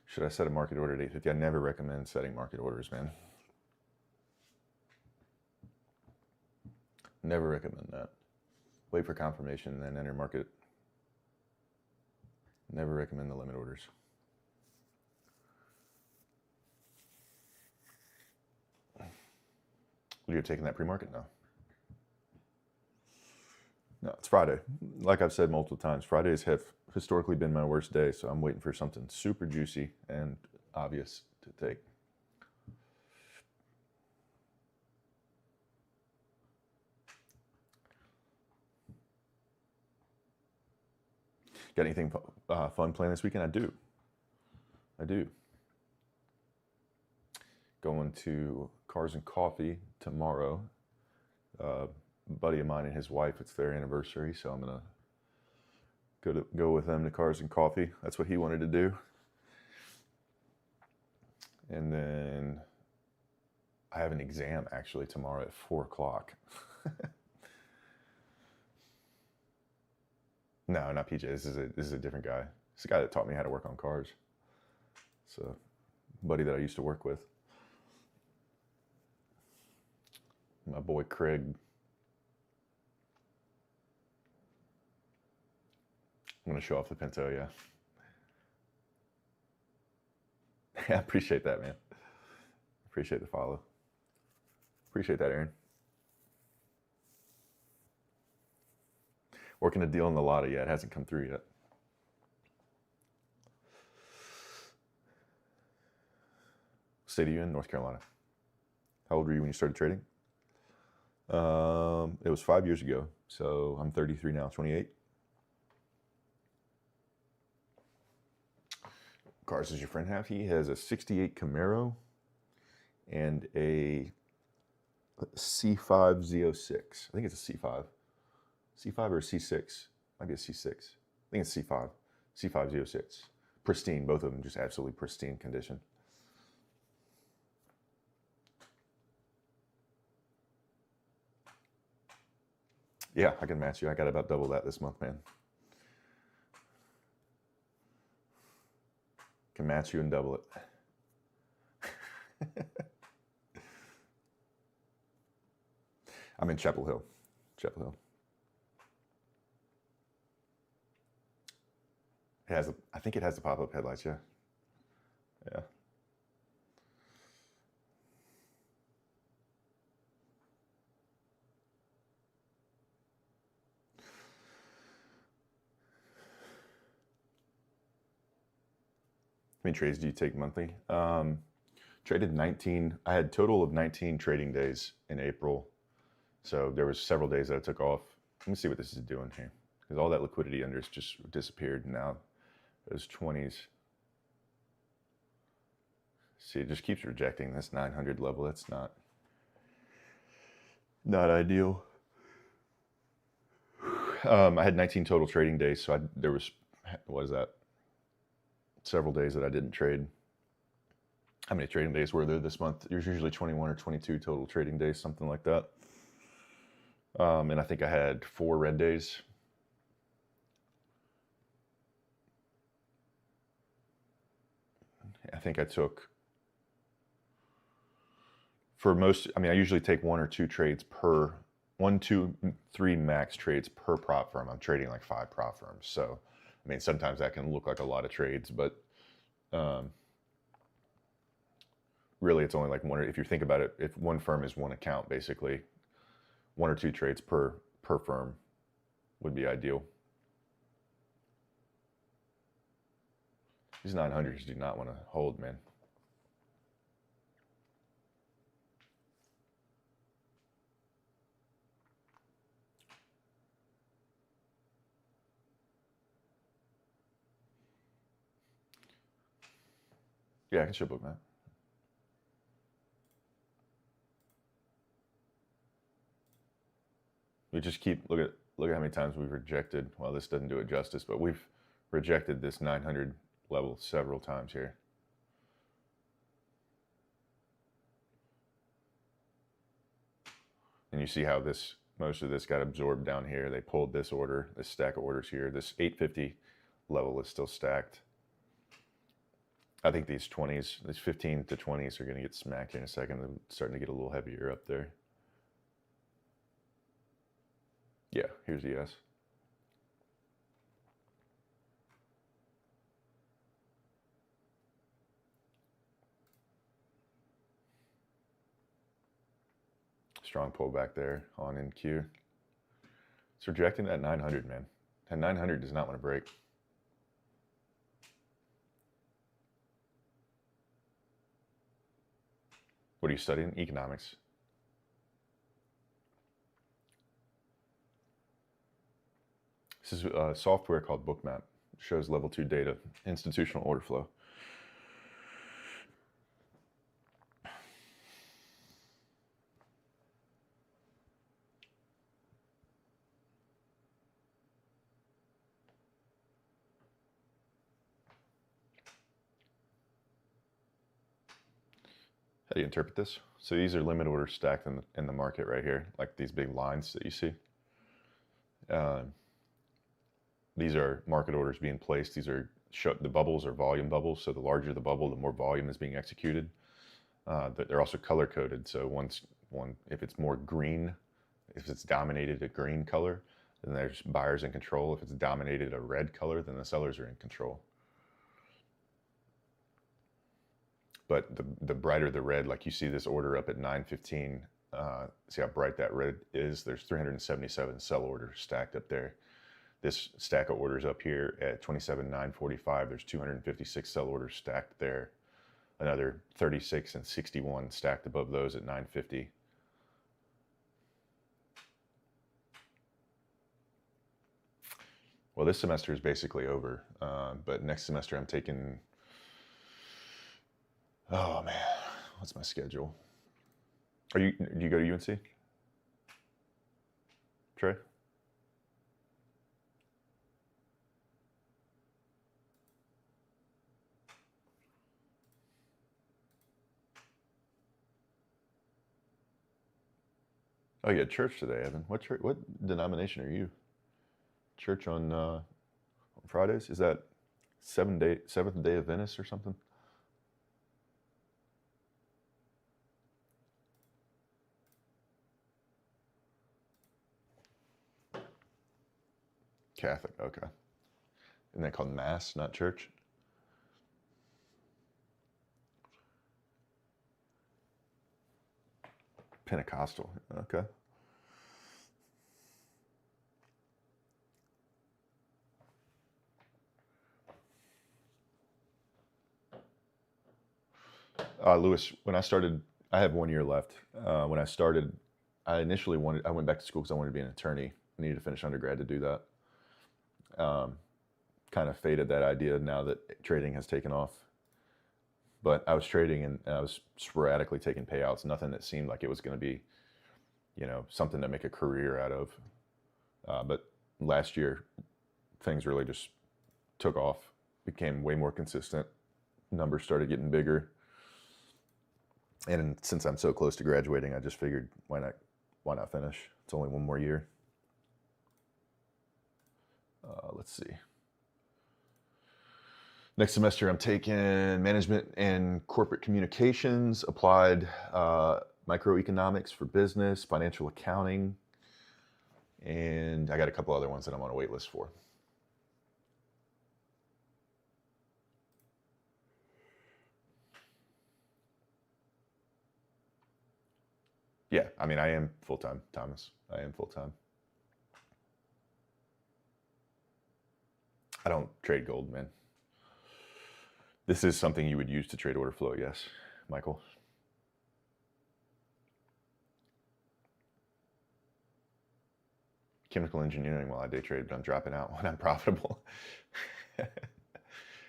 Should I set a market order at 850? I never recommend setting market orders, man. Never recommend that. Wait for confirmation and then enter market. Never recommend the limit orders. You're taking that pre-market now? No, it's Friday. Like I've said multiple times, Fridays have historically been my worst day, so I'm waiting for something super juicy and obvious to take. Got anything fun planned this weekend? I do. Going to Cars and Coffee tomorrow. A buddy of mine and his wife, it's their anniversary, so I'm gonna go with them to Cars and Coffee. That's what he wanted to do. And then I have an exam actually tomorrow at 4 o'clock. No, not PJ. This is a different guy. It's a guy that taught me how to work on cars. It's a buddy that I used to work with. My boy Craig. I'm gonna show off the Pinto, yeah. I appreciate that, man. Appreciate the follow. Appreciate that, Aaron. Working a deal on the lotto yet. It hasn't come through yet. What state are you in? North Carolina. How old were you when you started trading? It was 5 years ago. So I'm 33 now, 28. Cars does your friend have? He has a 68 Camaro and a C5 Z06. I think it's a C5. C5 or a C6. Might be a C6. I think it's C5. C5 Z06. Pristine, both of them, just absolutely pristine condition. Yeah, I can match you. I got about double that this month, man. Can match you and double it. I'm in Chapel Hill. Chapel Hill. It has I think it has the pop-up headlights, yeah. Yeah. How many trades do you take monthly? Traded 19. I had total of 19 trading days in April. So there was several days that I took off. Let me see what this is doing here. Because all that liquidity under has just disappeared. Now those 20s. See, it just keeps rejecting this 900 level. That's not ideal. I had 19 total trading days. So there was, what is that? Several days that I didn't trade. How many trading days were there this month? There's usually 21 or 22 total trading days, something like that. And I think I had 4 red days. I think I took, for most, I mean, I usually take 1 or 2 trades per, 1, 2, 3 max trades per prop firm. I'm trading like 5 prop firms. So, I mean, sometimes that can look like a lot of trades, but really it's only like 1, or if you think about it, if one firm is one account, basically 1 or 2 trades per firm would be ideal. These 900s do not want to hold, man. Yeah, I can show book map. We just keep, look at how many times we've rejected. Well, this doesn't do it justice, but we've rejected this 900 level several times here. And you see how most of this got absorbed down here. They pulled this order, this stack of orders here. This 850 level is still stacked. I think these 20s, these 15 to 20s are going to get smacked here in a second. They're starting to get a little heavier up there. Yeah, here's the S. Strong pullback there on NQ. It's rejecting that 900, man. That 900 does not want to break. What are you studying? Economics. This is a software called Bookmap. It shows level 2 data, institutional order flow. How do you interpret this? So these are limit orders stacked in the market right here, like these big lines that you see. these are market orders being placed. These are the bubbles are volume bubbles. So the larger the bubble, the more volume is being executed. But they're also color coded. So if it's more green, if it's dominated a green color, then there's buyers in control. If it's dominated a red color, then the sellers are in control. But the brighter the red, like you see this order up at 9:15, see how bright that red is? There's 377 sell orders stacked up there. This stack of orders up here at 27,945, there's 256 sell orders stacked there. Another 36 and 61 stacked above those at 950. Well, this semester is basically over, but next semester I'm taking, oh man, what's my schedule? Do you go to UNC? Trey? Oh, you had church today, Evan. What church? What denomination are you? Church on Fridays? Is that Seventh Day Adventist or something? Catholic. Okay. Isn't that called Mass, not church? Pentecostal. Okay. Lewis, when I started, I have 1 year left. When I started, I went back to school because I wanted to be an attorney. I needed to finish undergrad to do that. Kind of faded that idea now that trading has taken off. But I was trading and I was sporadically taking payouts, nothing that seemed like it was going to be, something to make a career out of. But last year, things really just took off, became way more consistent. Numbers started getting bigger. And since I'm so close to graduating, I just figured, why not finish? It's only 1 more year. Let's see. Next semester, I'm taking management and corporate communications, applied microeconomics for business, financial accounting, and I got a couple other ones that I'm on a wait list for. Yeah, I mean, I am full-time, Thomas. I am full-time. I don't trade gold, man. This is something you would use to trade order flow, yes, Michael. Chemical engineering while I day trade, but I'm dropping out when I'm profitable.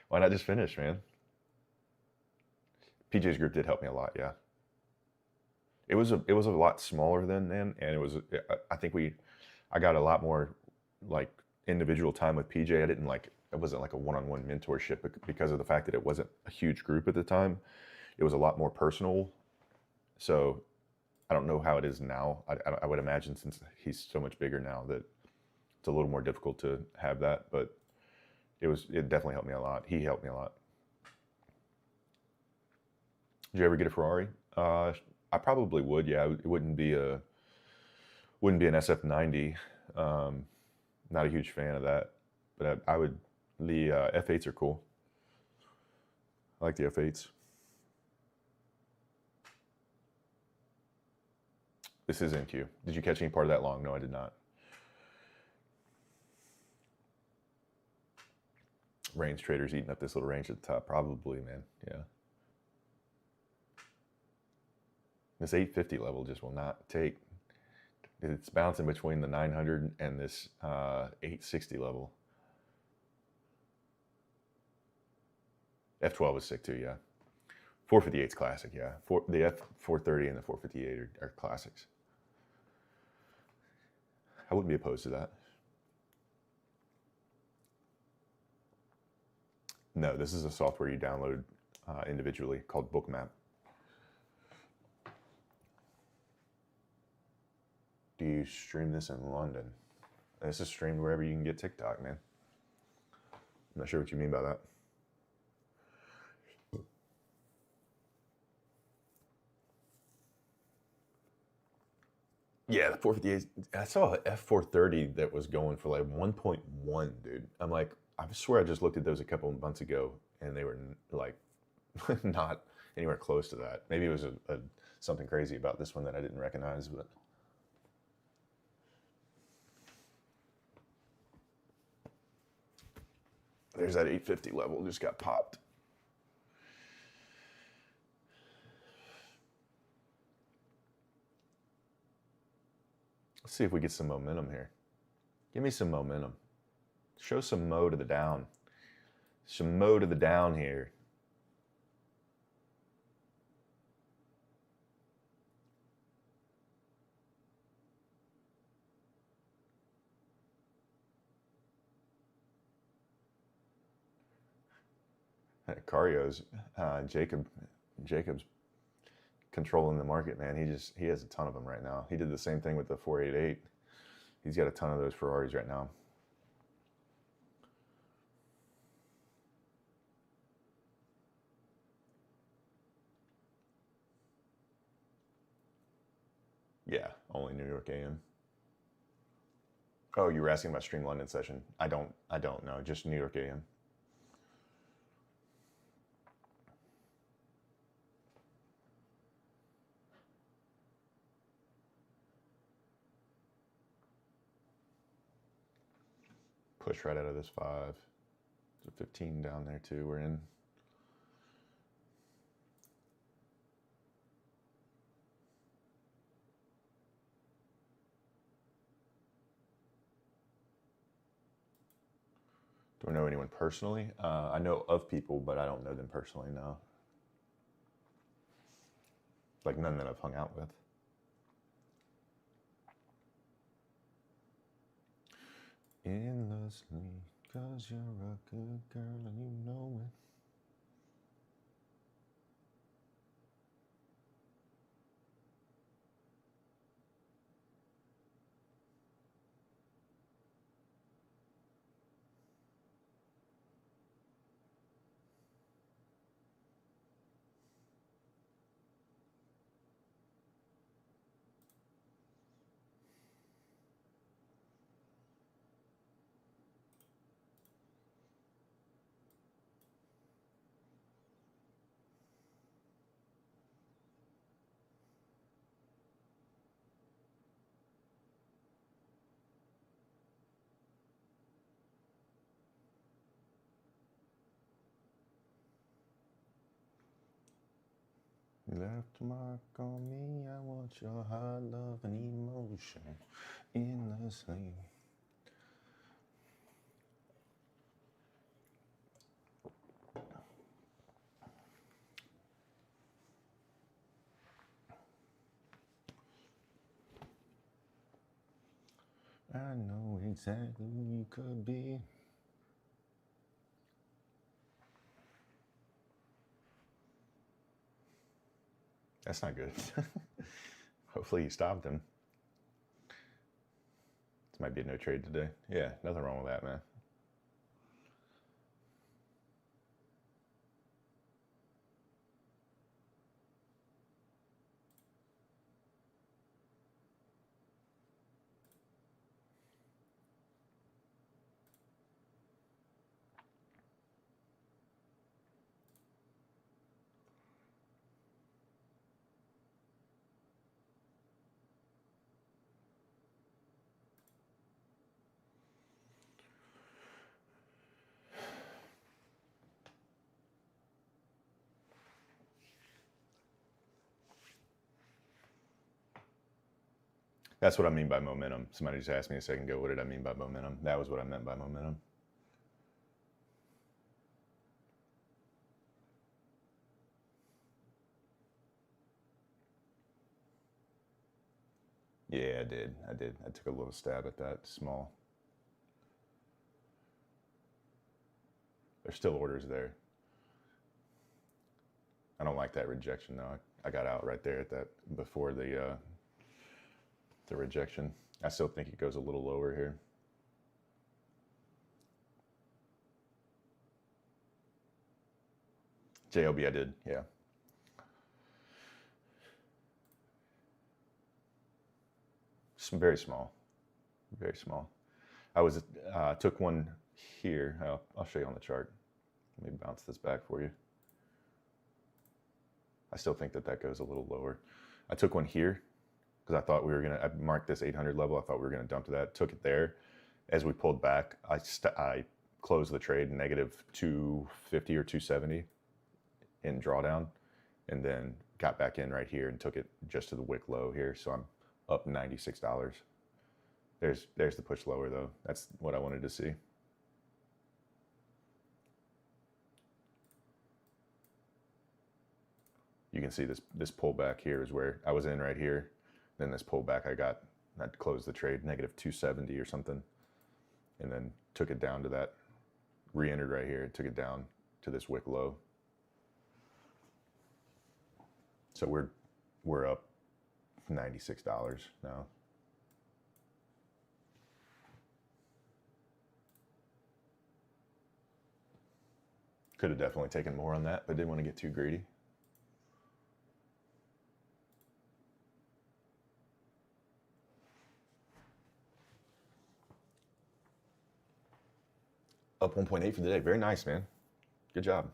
Why not just finish, man? PJ's group did help me a lot, yeah. It was a lot smaller then, and I think I got a lot more like individual time with PJ. It wasn't like a one-on-one mentorship because of the fact that it wasn't a huge group at the time. It was a lot more personal. So I don't know how it is now. I would imagine since he's so much bigger now that it's a little more difficult to have that, but it definitely helped me a lot. He helped me a lot. Did you ever get a Ferrari? I probably would. Yeah, it wouldn't be an SF90. Not a huge fan of that, but I would. The F8s are cool. I like the F8s. This is NQ. Did you catch any part of that long? No, I did not. Range traders eating up this little range at the top. Probably, man. Yeah. This 850 level just will not take. It's bouncing between the 900 and this 860 level. F12 is sick too, yeah. 458's classic, yeah. The F430 and the 458 are classics. I wouldn't be opposed to that. No, this is a software you download individually called Bookmap. Do you stream this in London? This is streamed wherever you can get TikTok, man. I'm not sure what you mean by that. Yeah, the 458. I saw an F430 that was going for like 1.1, dude. I'm like, I swear I just looked at those a couple of months ago, and they were like not anywhere close to that. Maybe it was something crazy about this one that I didn't recognize, but. There's that 850 level, just got popped. Let's see if we get some momentum here. Give me some momentum. Show some mo to the down. Some mo to the down here. Cario's Jacob's controlling the market, man. He has a ton of them right now. He did the same thing with the 488. He's got a ton of those Ferraris right now. Yeah, only New York AM. Oh, you were asking about Stream London session. I don't know, just New York AM. Push right out of this 5. There's a 15 down there too. We're in. Do I know anyone personally? I know of people, but I don't know them personally, no. Like none that I've hung out with. Endlessly, 'cause you're a good girl and you know it. You left a mark on me, I want your heart, love, and emotion endlessly. I know exactly who you could be. That's not good. Hopefully you stopped him. This might be a no trade today. Yeah, nothing wrong with that, man. That's what I mean by momentum. Somebody just asked me a second ago, what did I mean by momentum? That was what I meant by momentum. Yeah, I did. I took a little stab at that, small. There's still orders there. I don't like that rejection though. I got out right there at that before the rejection. I still think it goes a little lower here. JLB, I did, yeah. Some very small, very small. I was took one here. I'll show you on the chart. Let me bounce this back for you. I still think that goes a little lower. I took one here because I thought we were gonna. I marked this 800 level. I thought we were gonna dump to that. Took it there. As we pulled back, I closed the trade negative 250 or 270 in drawdown, and then got back in right here and took it just to the wick low here. So I'm up $96. There's the push lower though. That's what I wanted to see. You can see this pullback here is where I was in right here. Then this pullback I closed the trade negative 270 or something, and then took it down to that, re-entered right here, took it down to this wick low. So we're up $96 now. Could have definitely taken more on that, but didn't want to get too greedy. Up 1.8 for the day. Very nice, man. Good job.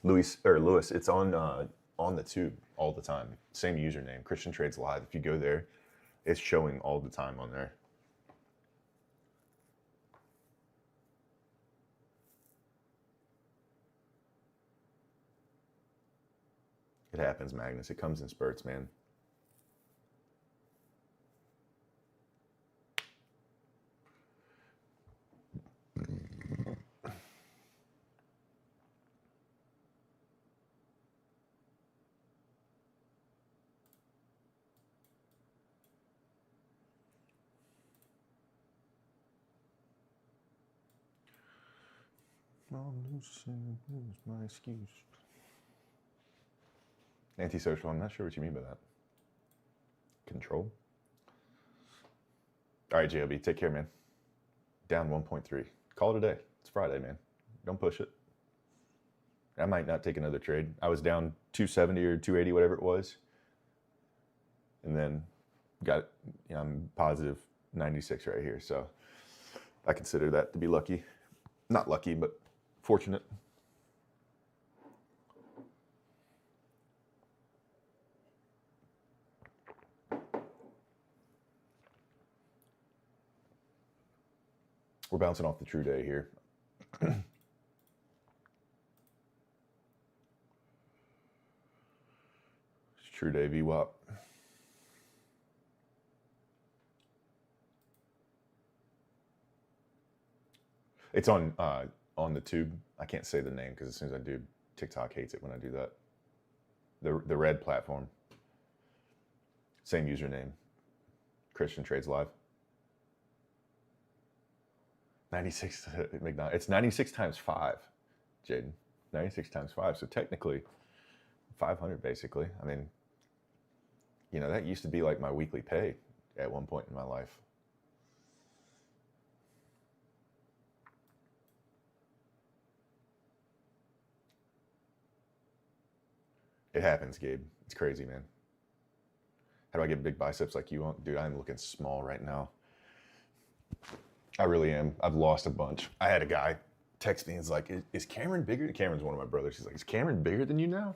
Lewis, it's on the tube all the time. Same username, Christian Trades Live. If you go there, it's showing all the time on there. It happens, Magnus. It comes in spurts, man. My excuse. Antisocial, I'm not sure what you mean by that. Control? All right, JLB, take care, man. Down 1.3. Call it a day. It's Friday, man. Don't push it. I might not take another trade. I was down 270 or 280, whatever it was. And then I'm positive 96 right here. So I consider that to be lucky. Not lucky, but fortunate. We're bouncing off the true day here. True day VWAP. It's on the tube. I can't say the name because as soon as I do, TikTok hates it when I do that. The red platform. Same username. Christian Trades Live. 96 McDonald. It's 96 times 5, Jaden. 96 times 5. So technically 500 basically. I mean, you know, that used to be like my weekly pay at one point in my life. It happens, Gabe. It's crazy, man. How do I get big biceps like you want? Dude, I'm looking small right now. I really am. I've lost a bunch. I had a guy text me and he's like, is Cameron bigger? Cameron's one of my brothers. He's like, is Cameron bigger than you now?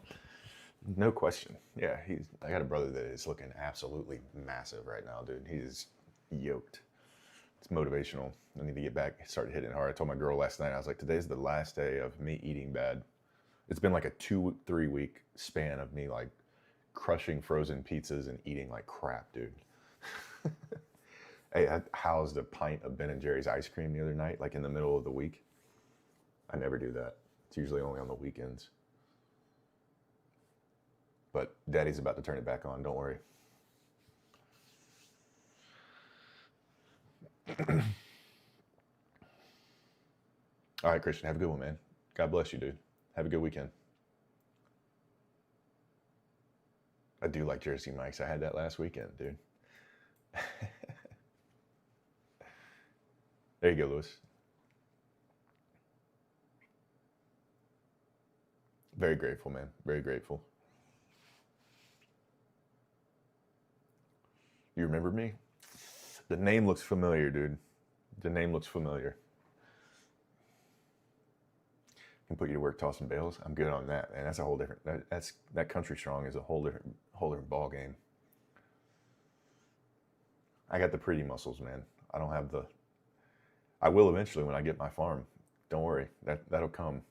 No question. Yeah, I got a brother that is looking absolutely massive right now, dude. He's yoked. It's motivational. I need to get back, start hitting hard. I told my girl last night, I was like, today's the last day of me eating bad. It's been like a 2-3 week span of me like crushing frozen pizzas and eating like crap, dude. Hey, I housed a pint of Ben & Jerry's ice cream the other night, like in the middle of the week. I never do that. It's usually only on the weekends. But Daddy's about to turn it back on, don't worry. All right, Christian, have a good one, man. God bless you, dude. Have a good weekend. I do like Jersey Mike's. I had that last weekend, dude. There you go, Lewis. Very grateful, man. Very grateful. You remember me? The name looks familiar, dude. The name looks familiar. Can put you to work tossing bales. I'm good on that, man. That's a whole different. That country strong is a whole different ball game. I got the pretty muscles, man. I don't have the. I will eventually when I get my farm. Don't worry, that'll come.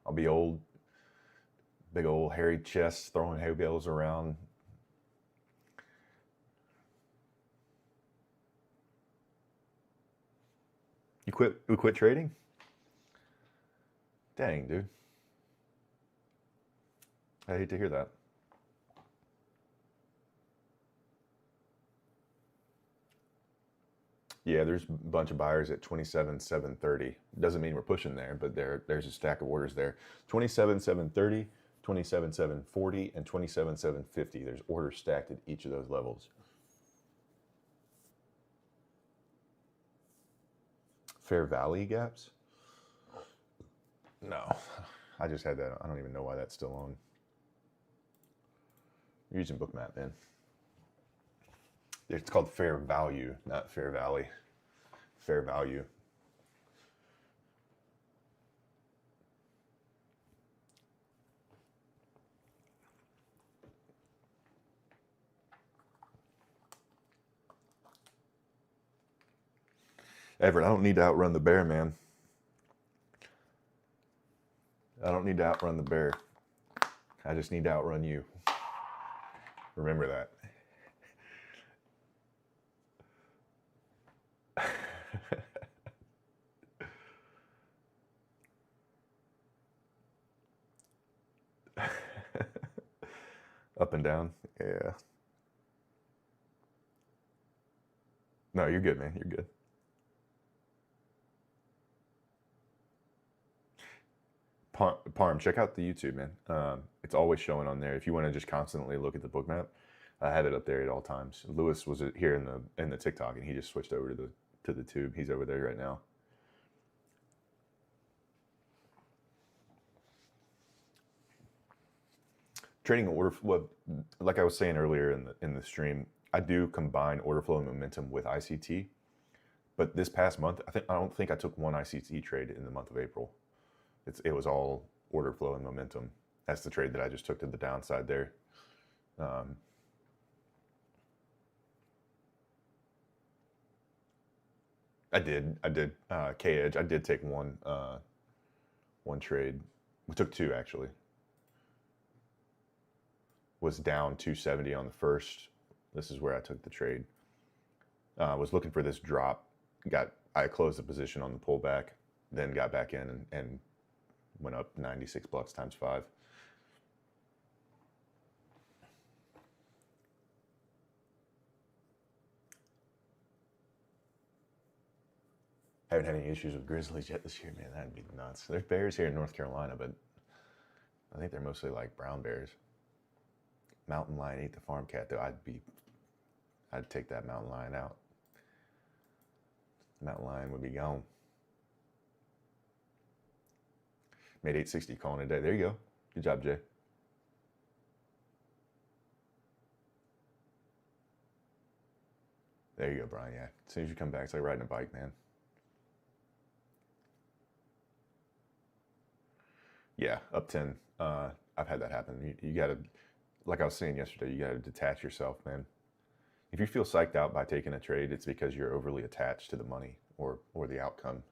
I'll be old, big old hairy chest, throwing hay bales around. You quit trading? Dang, dude. I hate to hear that. Yeah, there's a bunch of buyers at 27,730. Doesn't mean we're pushing there, but there's a stack of orders there. 27,730, 27,740, and 27,750. There's orders stacked at each of those levels. Fair Valley gaps? No, I just had that. I don't even know why that's still on. You're using Bookmap, man. It's called Fair Value, not Fair Valley. Fair Value. Everett, I don't need to outrun the bear, man. I don't need to outrun the bear. I just need to outrun you. Remember that. Up and down. Yeah. No, you're good, man. You're good. Parm, check out the YouTube, man. It's always showing on there. If you want to just constantly look at the book map, I have it up there at all times. Lewis was here in the TikTok, and he just switched over to the tube. He's over there right now. Trading order, well, like I was saying earlier in the stream, I do combine order flow and momentum with ICT. But this past month, I don't think I took one ICT trade in the month of April. It was all order flow and momentum. That's the trade that I just took to the downside there. I did K-Edge. I did take one trade. We took two actually. Was down 270 on the first. This is where I took the trade. Was looking for this drop. I closed the position on the pullback, then got back in and went up 96 bucks times 5. Haven't had any issues with grizzlies yet this year, man. That'd be nuts. There's bears here in North Carolina, but I think they're mostly like brown bears. Mountain lion ate the farm cat, though. I'd take that mountain lion out. Mountain lion would be gone. Made 860 calling a day. There you go. Good job, Jay. There you go, Brian. Yeah. As soon as you come back, it's like riding a bike, man. Yeah, up 10. I've had that happen. You got to, like I was saying yesterday, you got to detach yourself, man. If you feel psyched out by taking a trade, it's because you're overly attached to the money or the outcome.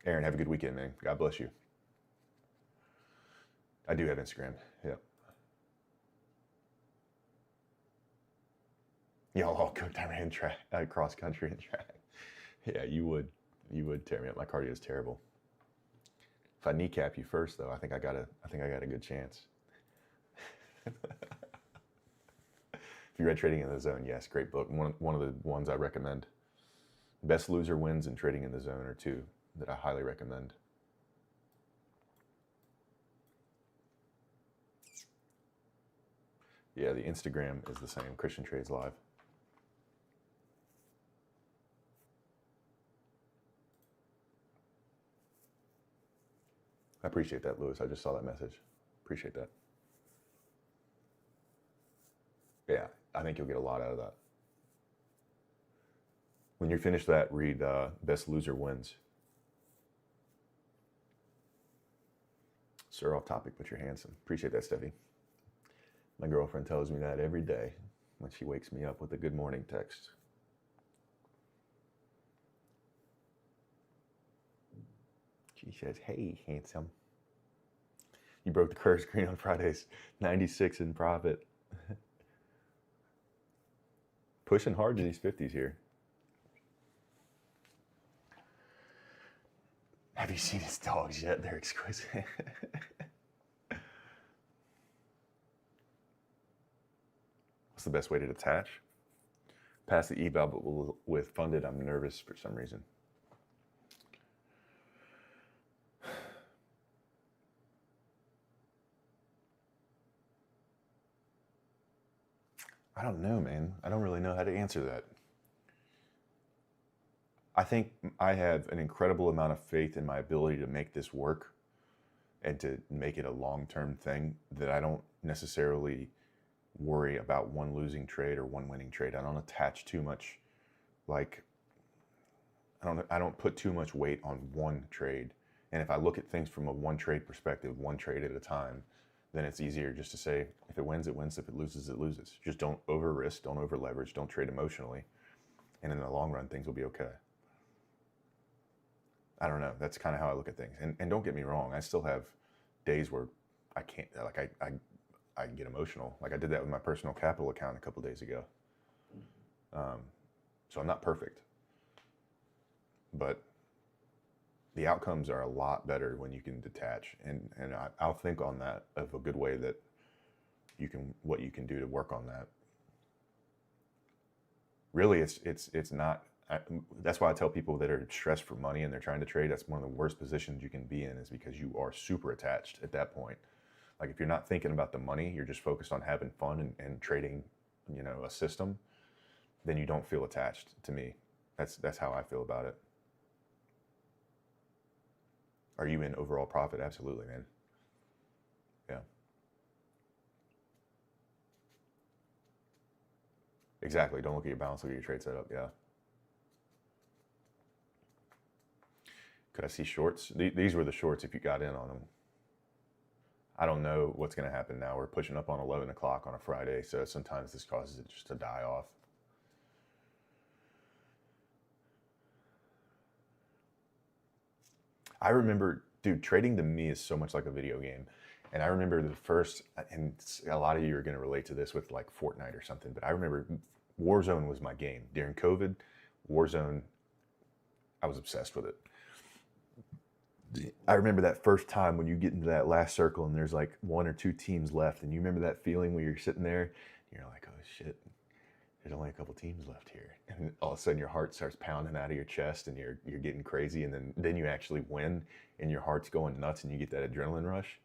Aaron, have a good weekend, man. God bless you. I do have Instagram. Yep. Y'all all go down and track, cross country and track. Yeah, you would tear me up. My cardio is terrible. If I kneecap you first, though, I think I got a good chance. If you read Trading in the Zone, yes, great book. One of the ones I recommend. Best Loser Wins and Trading in the Zone are two that I highly recommend. Yeah, the Instagram is the same. Christian Trades Live. I appreciate that, Lewis. I just saw that message. Appreciate that. Yeah, I think you'll get a lot out of that. When you finish that, read Best Loser Wins. Sir, off topic, but you're handsome. Appreciate that, Steffi. My girlfriend tells me that every day when she wakes me up with a good morning text. She says, hey, handsome. You broke the curse screen on Fridays. 96 in profit. Pushing hard to these 50s here. Have you seen his dogs yet? They're exquisite. What's the best way to detach? Pass the eval, but with funded, I'm nervous for some reason. I don't know, man. I don't really know how to answer that. I think I have an incredible amount of faith in my ability to make this work and to make it a long-term thing that I don't necessarily worry about one losing trade or one winning trade. I don't attach too much, like, I don't put too much weight on one trade. And if I look at things from a one trade perspective, one trade at a time, then it's easier just to say, if it wins, it wins. If it loses, it loses. Just don't over risk, don't over leverage, don't trade emotionally. And in the long run, things will be okay. I don't know. That's kind of how I look at things. And don't get me wrong. I still have days where I can't, like I get emotional. Like I did that with my personal capital account a couple days ago. So I'm not perfect, but the outcomes are a lot better when you can detach. And I'll think on that of a good way that what you can do to work on that. Really, it's not. That's why I tell people that are stressed for money and they're trying to trade, that's one of the worst positions you can be in, is because you are super attached at that point. Like if you're not thinking about the money, you're just focused on having fun and trading, a system, then you don't feel attached to me. That's how I feel about it. Are you in overall profit? Absolutely, man. Yeah. Exactly. Don't look at your balance, look at your trade setup. Yeah. Could I see shorts? These were the shorts if you got in on them. I don't know what's going to happen now. We're pushing up on 11 o'clock on a Friday, so sometimes this causes it just to die off. I remember, dude, trading to me is so much like a video game. And I remember the first, and a lot of you are going to relate to this with like Fortnite or something, but I remember Warzone was my game. During COVID, Warzone, I was obsessed with it. I remember that first time when you get into that last circle and there's like one or two teams left, and you remember that feeling when you're sitting there, you're like, oh shit, there's only a couple teams left here. And all of a sudden your heart starts pounding out of your chest and you're getting crazy, and then you actually win and your heart's going nuts and you get that adrenaline rush.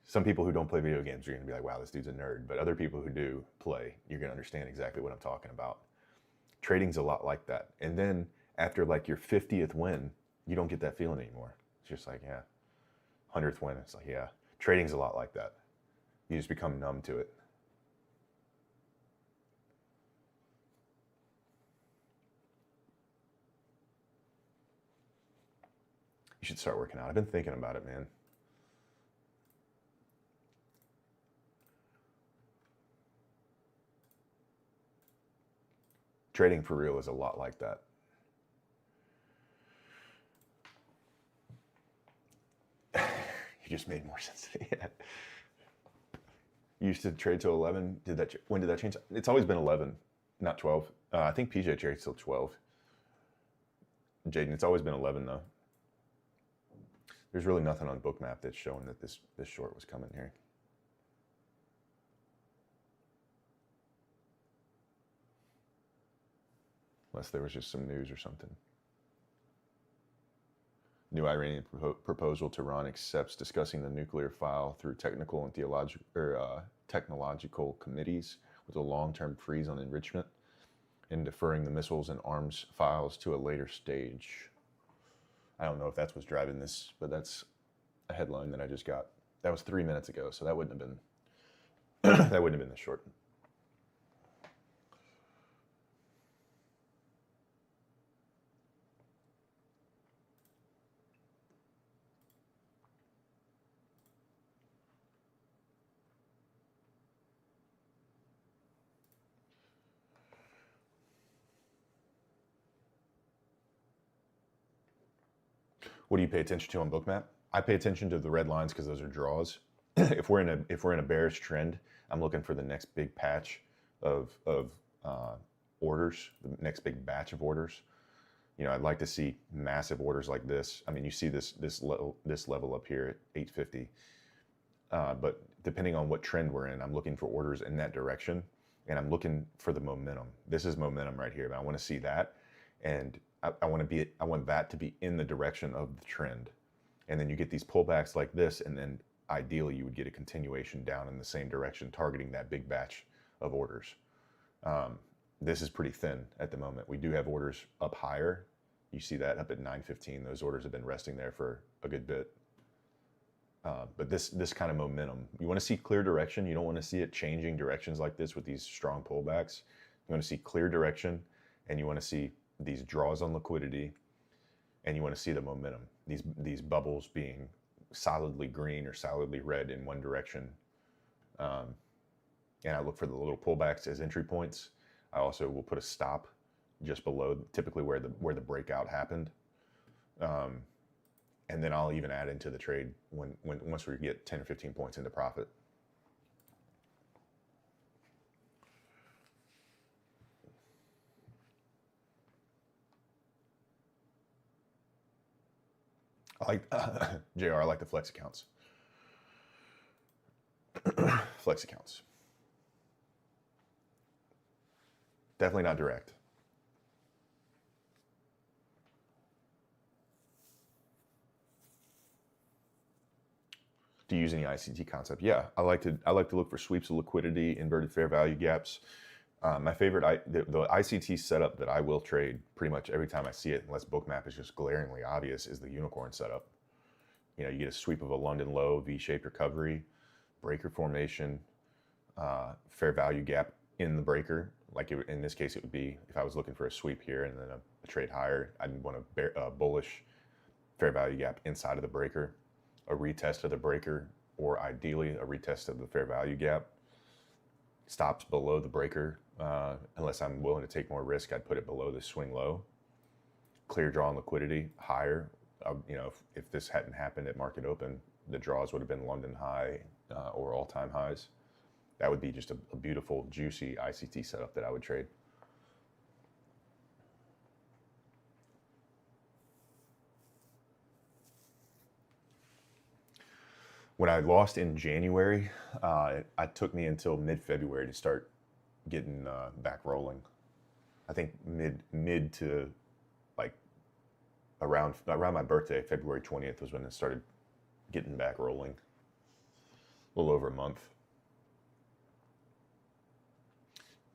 Some people who don't play video games are going to be like, wow, this dude's a nerd. But other people who do play, you're going to understand exactly what I'm talking about. Trading's a lot like that. And then after like your 50th win, you don't get that feeling anymore. It's just like, yeah, 100th win. It's like, yeah, trading's a lot like that. You just become numb to it. You should start working out. I've been thinking about it, man. Trading for real is a lot like that. You just made more sense to me. You used to trade till 11. When did that change? It's always been 11, not 12. I think PJ trades till 12. Jaden, it's always been 11 though. There's really nothing on Bookmap that's showing that this short was coming here. Unless there was just some news or something. New Iranian proposal to Iran accepts discussing the nuclear file through technical and theological technological committees with a long-term freeze on enrichment and deferring the missiles and arms files to a later stage. I don't know if that's what's driving this, but that's a headline that I just got. That was 3 minutes ago, so that wouldn't have been that wouldn't have been this short. What do you pay attention to on Bookmap? I pay attention to the red lines because those are draws. if we're in a bearish trend, I'm looking for the next big patch of orders, the next big batch of orders. You know, I'd like to see massive orders like this. I mean, you see this level up here at 850. But depending on what trend we're in, I'm looking for orders in that direction, and I'm looking for the momentum. This is momentum right here. I want to see that, and I want that to be in the direction of the trend. And then you get these pullbacks like this, and then ideally you would get a continuation down in the same direction, targeting that big batch of orders. This is pretty thin at the moment. We do have orders up higher. You see that up at 915. Those orders have been resting there for a good bit. But this kind of momentum, you want to see clear direction. You don't want to see it changing directions like this with these strong pullbacks. You want to see clear direction, and you want to see these draws on liquidity, and you want to see the momentum. These bubbles being solidly green or solidly red in one direction. And I look for the little pullbacks as entry points. I also will put a stop just below, typically where the breakout happened. And then I'll even add into the trade once we get 10 or 15 points into profit. I like JR. I like the flex accounts. Flex accounts. Definitely not direct. Do you use any ICT concept? Yeah, I like to look for sweeps of liquidity, inverted fair value gaps. My favorite, the ICT setup that I will trade pretty much every time I see it, unless Bookmap is just glaringly obvious, is the unicorn setup. You know, you get a sweep of a London low, V-shaped recovery, breaker formation, fair value gap in the breaker. Like in this case, it would be if I was looking for a sweep here and then a trade higher, I'd want a bullish fair value gap inside of the breaker, a retest of the breaker, or ideally a retest of the fair value gap. Stops below the breaker. Unless I'm willing to take more risk, I'd put it below the swing low. Clear draw on liquidity, higher. You know, if this hadn't happened at market open, the draws would have been London high or all-time highs. That would be just a beautiful, juicy ICT setup that I would trade. When I lost in January, it took me until mid-February to start getting back rolling. I think mid to like around my birthday, February 20th, was when it started getting back rolling. A little over a month.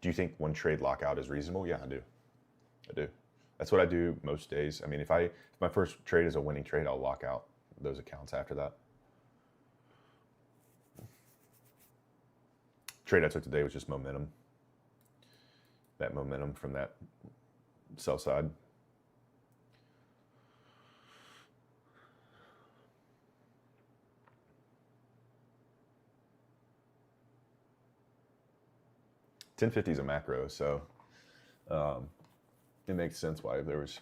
Do you think one trade lockout is reasonable? Yeah, I do. That's what I do most days. I mean, if my first trade is a winning trade, I'll lock out those accounts after that. Trade I took today was just momentum. That momentum from that sell side. $10.50 is a macro, so it makes sense why there was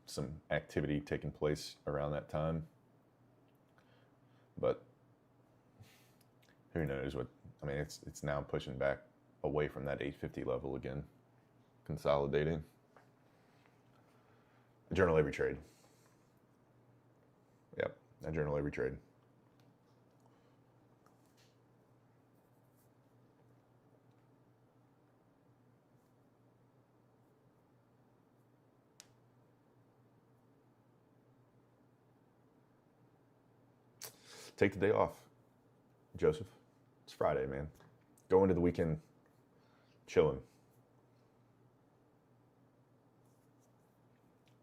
some activity taking place around that time. But who knows what? I mean, it's now pushing back away from that 850 level again, consolidating. I journal every trade. Yep, I journal every trade. Take the day off, Joseph. It's Friday, man. Go into the weekend chilling.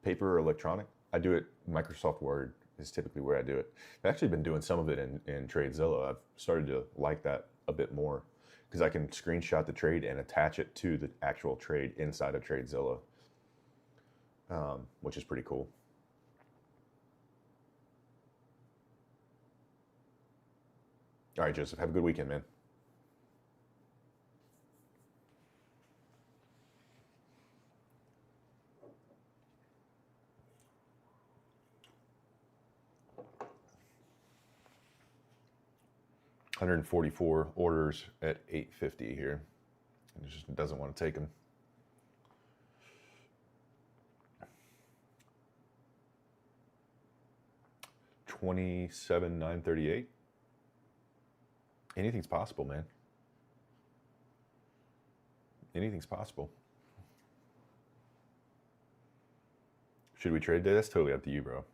Paper or electronic? I do it, Microsoft Word is typically where I do it. I've actually been doing some of it in TradeZilla. I've started to like that a bit more because I can screenshot the trade and attach it to the actual trade inside of TradeZilla, which is pretty cool. All right, Joseph, have a good weekend, man. $144 orders at 850 here. It just doesn't want to take them. $27,938. Anything's possible, man. Anything's possible. Should we trade today? That's totally up to you, bro.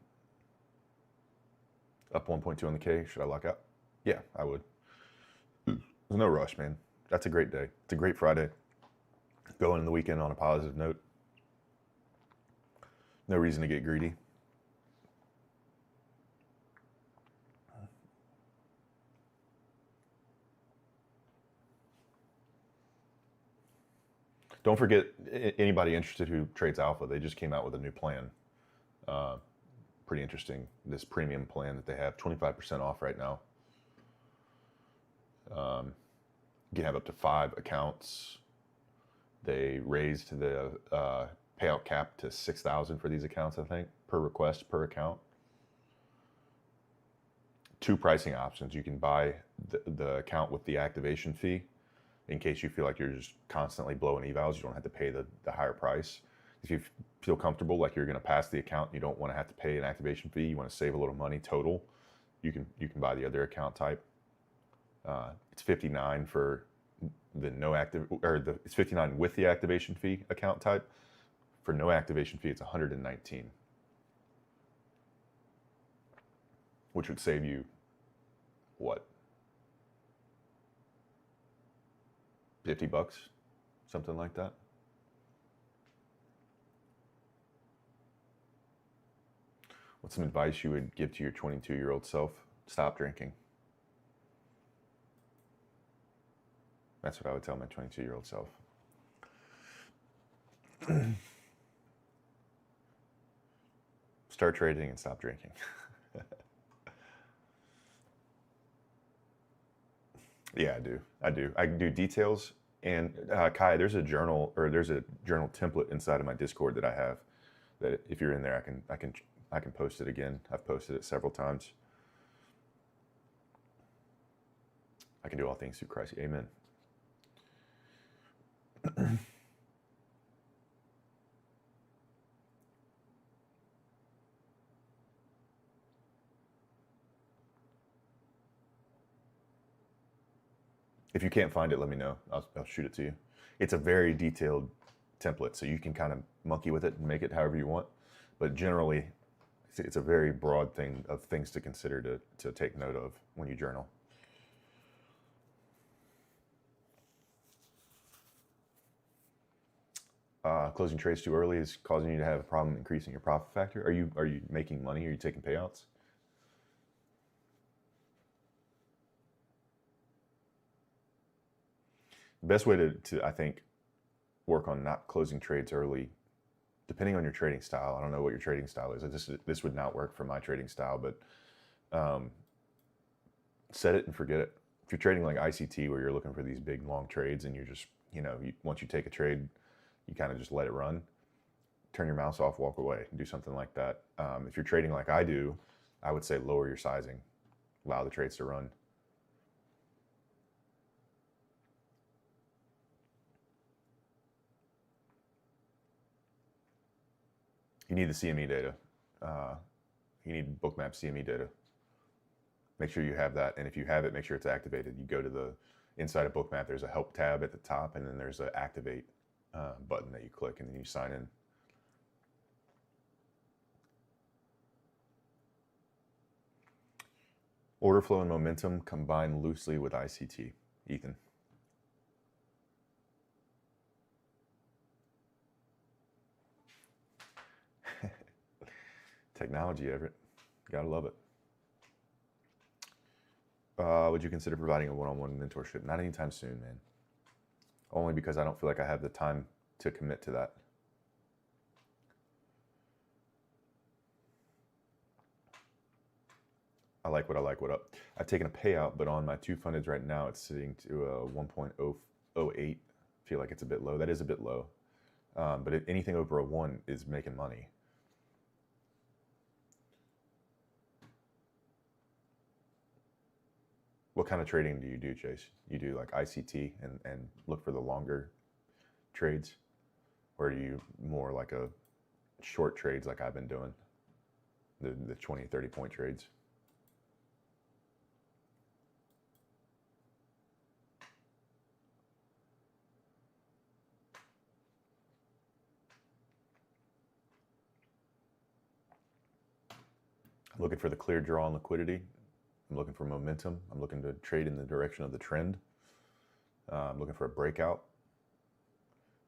Up 1.2 on the K. Should I lock out? Yeah, I would. There's no rush, man. That's a great day. It's a great Friday. Going in the weekend on a positive note. No reason to get greedy. Don't forget, anybody interested who trades alpha, they just came out with a new plan. Pretty interesting. This premium plan that they have, 25% off right now. You can have up to 5 accounts. They raised the payout cap to $6,000 for these accounts, I think, per request, per account. 2 pricing options. You can buy the account with the activation fee in case you feel like you're just constantly blowing evals. You don't have to pay the higher price. If you feel comfortable like you're going to pass the account, you don't want to have to pay an activation fee, you want to save a little money total, you can buy the other account type. It's $59 for the no active, or it's $59 with the activation fee account type. For no activation fee, it's $119, which would save you what? $50, something like that. What's some advice you would give to your 22-year-old self? Stop drinking. That's what I would tell my 22-year-old self. Start trading and stop drinking. Yeah, I do. I do details. And Kai, there's a journal template inside of my Discord that I have. That if you're in there, I can post it again. I've posted it several times. I can do all things through Christ. Amen. If you can't find it, let me know. I'll shoot it to you. It's a very detailed template, so you can kind of monkey with it and make it however you want. But generally, it's a very broad thing of things to consider to take note of when you journal. Closing trades too early is causing you to have a problem increasing your profit factor. Are you making money? Are you taking payouts? The best way to I think work on not closing trades early, depending on your trading style. I don't know what your trading style is. This would not work for my trading style, but set it and forget it. If you're trading like ICT, where you're looking for these big long trades, and you're just once you take a trade, you kind of just let it run. Turn your mouse off, walk away, do something like that. If you're trading like I do, I would say lower your sizing, allow the trades to run. You need the CME data. You need Bookmap CME data. Make sure you have that, and if you have it, make sure it's activated. You go to the inside of Bookmap, there's a help tab at the top, and then there's an activate button that you click, and then you sign in. Order flow and momentum combine loosely with ICT, Ethan. Technology, Everett. Gotta love it. Would you consider providing a one-on-one mentorship? Not anytime soon, man. Only because I don't feel like I have the time to commit to that. I like what I like. What up? I've taken a payout, but on my two fundeds right now, it's sitting to 1.008. Feel like it's a bit low. That is a bit low. But anything over a 1 is making money. What kind of trading do you do, Chase? You do like ICT and look for the longer trades? Or do you more like a short trades like I've been doing? The 20, 30 point trades? I'm looking for the clear draw on liquidity. I'm looking for momentum. I'm looking to trade in the direction of the trend. I'm looking for a breakout.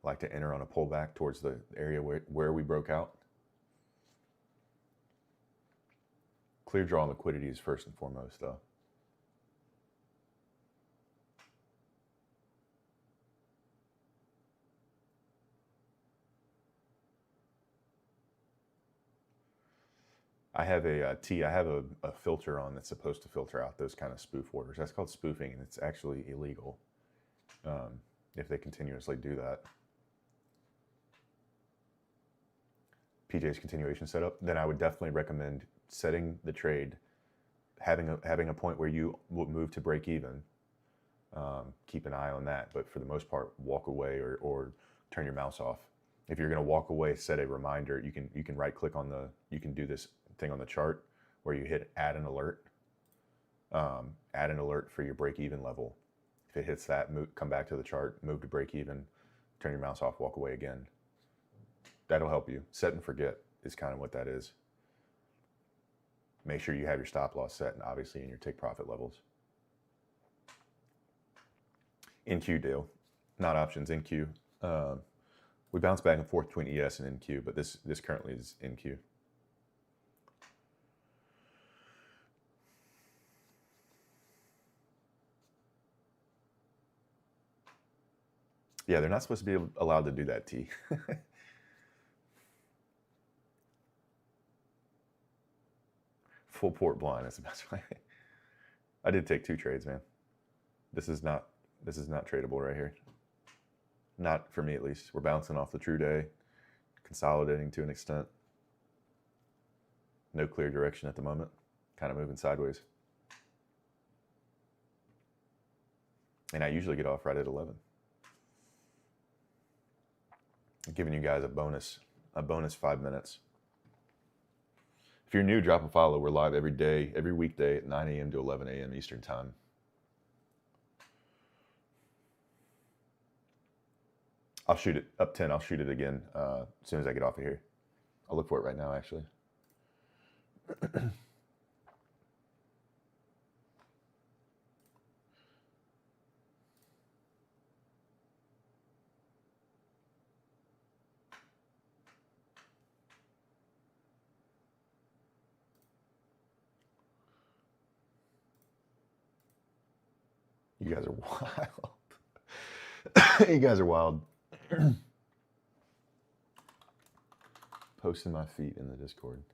I like to enter on a pullback towards the area where we broke out. Clear draw on liquidity is first and foremost, though. I have a filter on that's supposed to filter out those kind of spoof orders. That's called spoofing, and it's actually illegal if they continuously do that. PJ's continuation setup, then I would definitely recommend setting the trade, having a point where you will move to break even. Keep an eye on that, but for the most part, walk away or turn your mouse off. If you're going to walk away, set a reminder. You can right click on you can do this thing on the chart where you hit add an alert. Add an alert for your break even level. If it hits that, come back to the chart, move to break even, turn your mouse off, walk away again. That'll help you. Set and forget is kind of what that is. Make sure you have your stop loss set and obviously in your take profit levels. NQ deal, not options, NQ. We bounce back and forth between ES and NQ, but this currently is NQ. Yeah, they're not supposed to be allowed to do that, T. Full port blind, that's the best way. I did take 2 trades, man. This is not tradable right here. Not for me, at least. We're bouncing off the true day, consolidating to an extent. No clear direction at the moment. Kind of moving sideways. And I usually get off right at 11. I'm giving you guys a bonus 5 minutes. If you're new, drop a follow. We're live every day, every weekday at 9 a.m. to 11 a.m. Eastern Time. I'll shoot it up 10. I'll shoot it again as soon as I get off of here. I'll look for it right now, actually. You guys are wild. You guys are wild. Posting my feet in the Discord.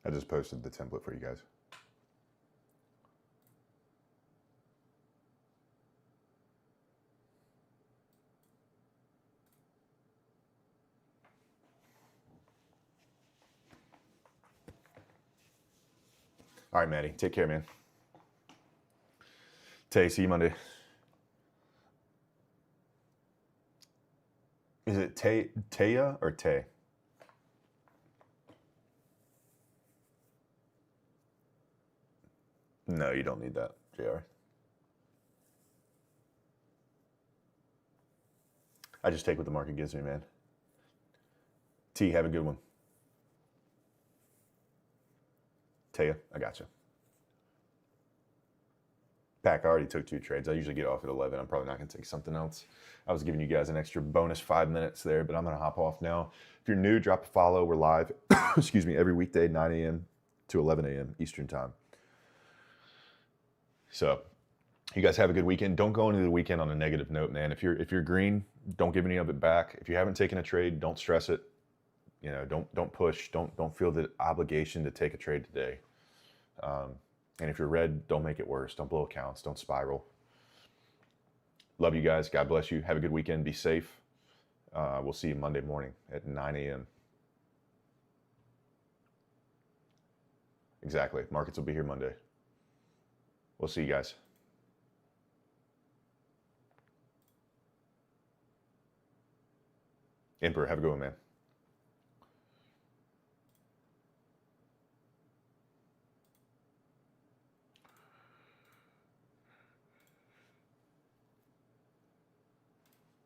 I just posted the template for you guys. All right, Maddie. Take care, man. Tay, see you Monday. Is it Taya or Tay? No, you don't need that, JR. I just take what the market gives me, man. T, have a good one. Taya, I got you. Pack, I already took 2 trades. I usually get off at 11. I'm probably not going to take something else. I was giving you guys an extra bonus 5 minutes there, but I'm going to hop off now. If you're new, drop a follow. We're live, excuse me, every weekday, 9 a.m. to 11 a.m. Eastern time. So you guys have a good weekend. Don't go into the weekend on a negative note, man. If you're green, don't give any of it back. If you haven't taken a trade, don't stress it. You know, don't push. Don't feel the obligation to take a trade today. And if you're red, don't make it worse. Don't blow accounts. Don't spiral. Love you guys. God bless you. Have a good weekend. Be safe. We'll see you Monday morning at 9 a.m. Exactly. Markets will be here Monday. We'll see you guys. Emperor, have a good one, man.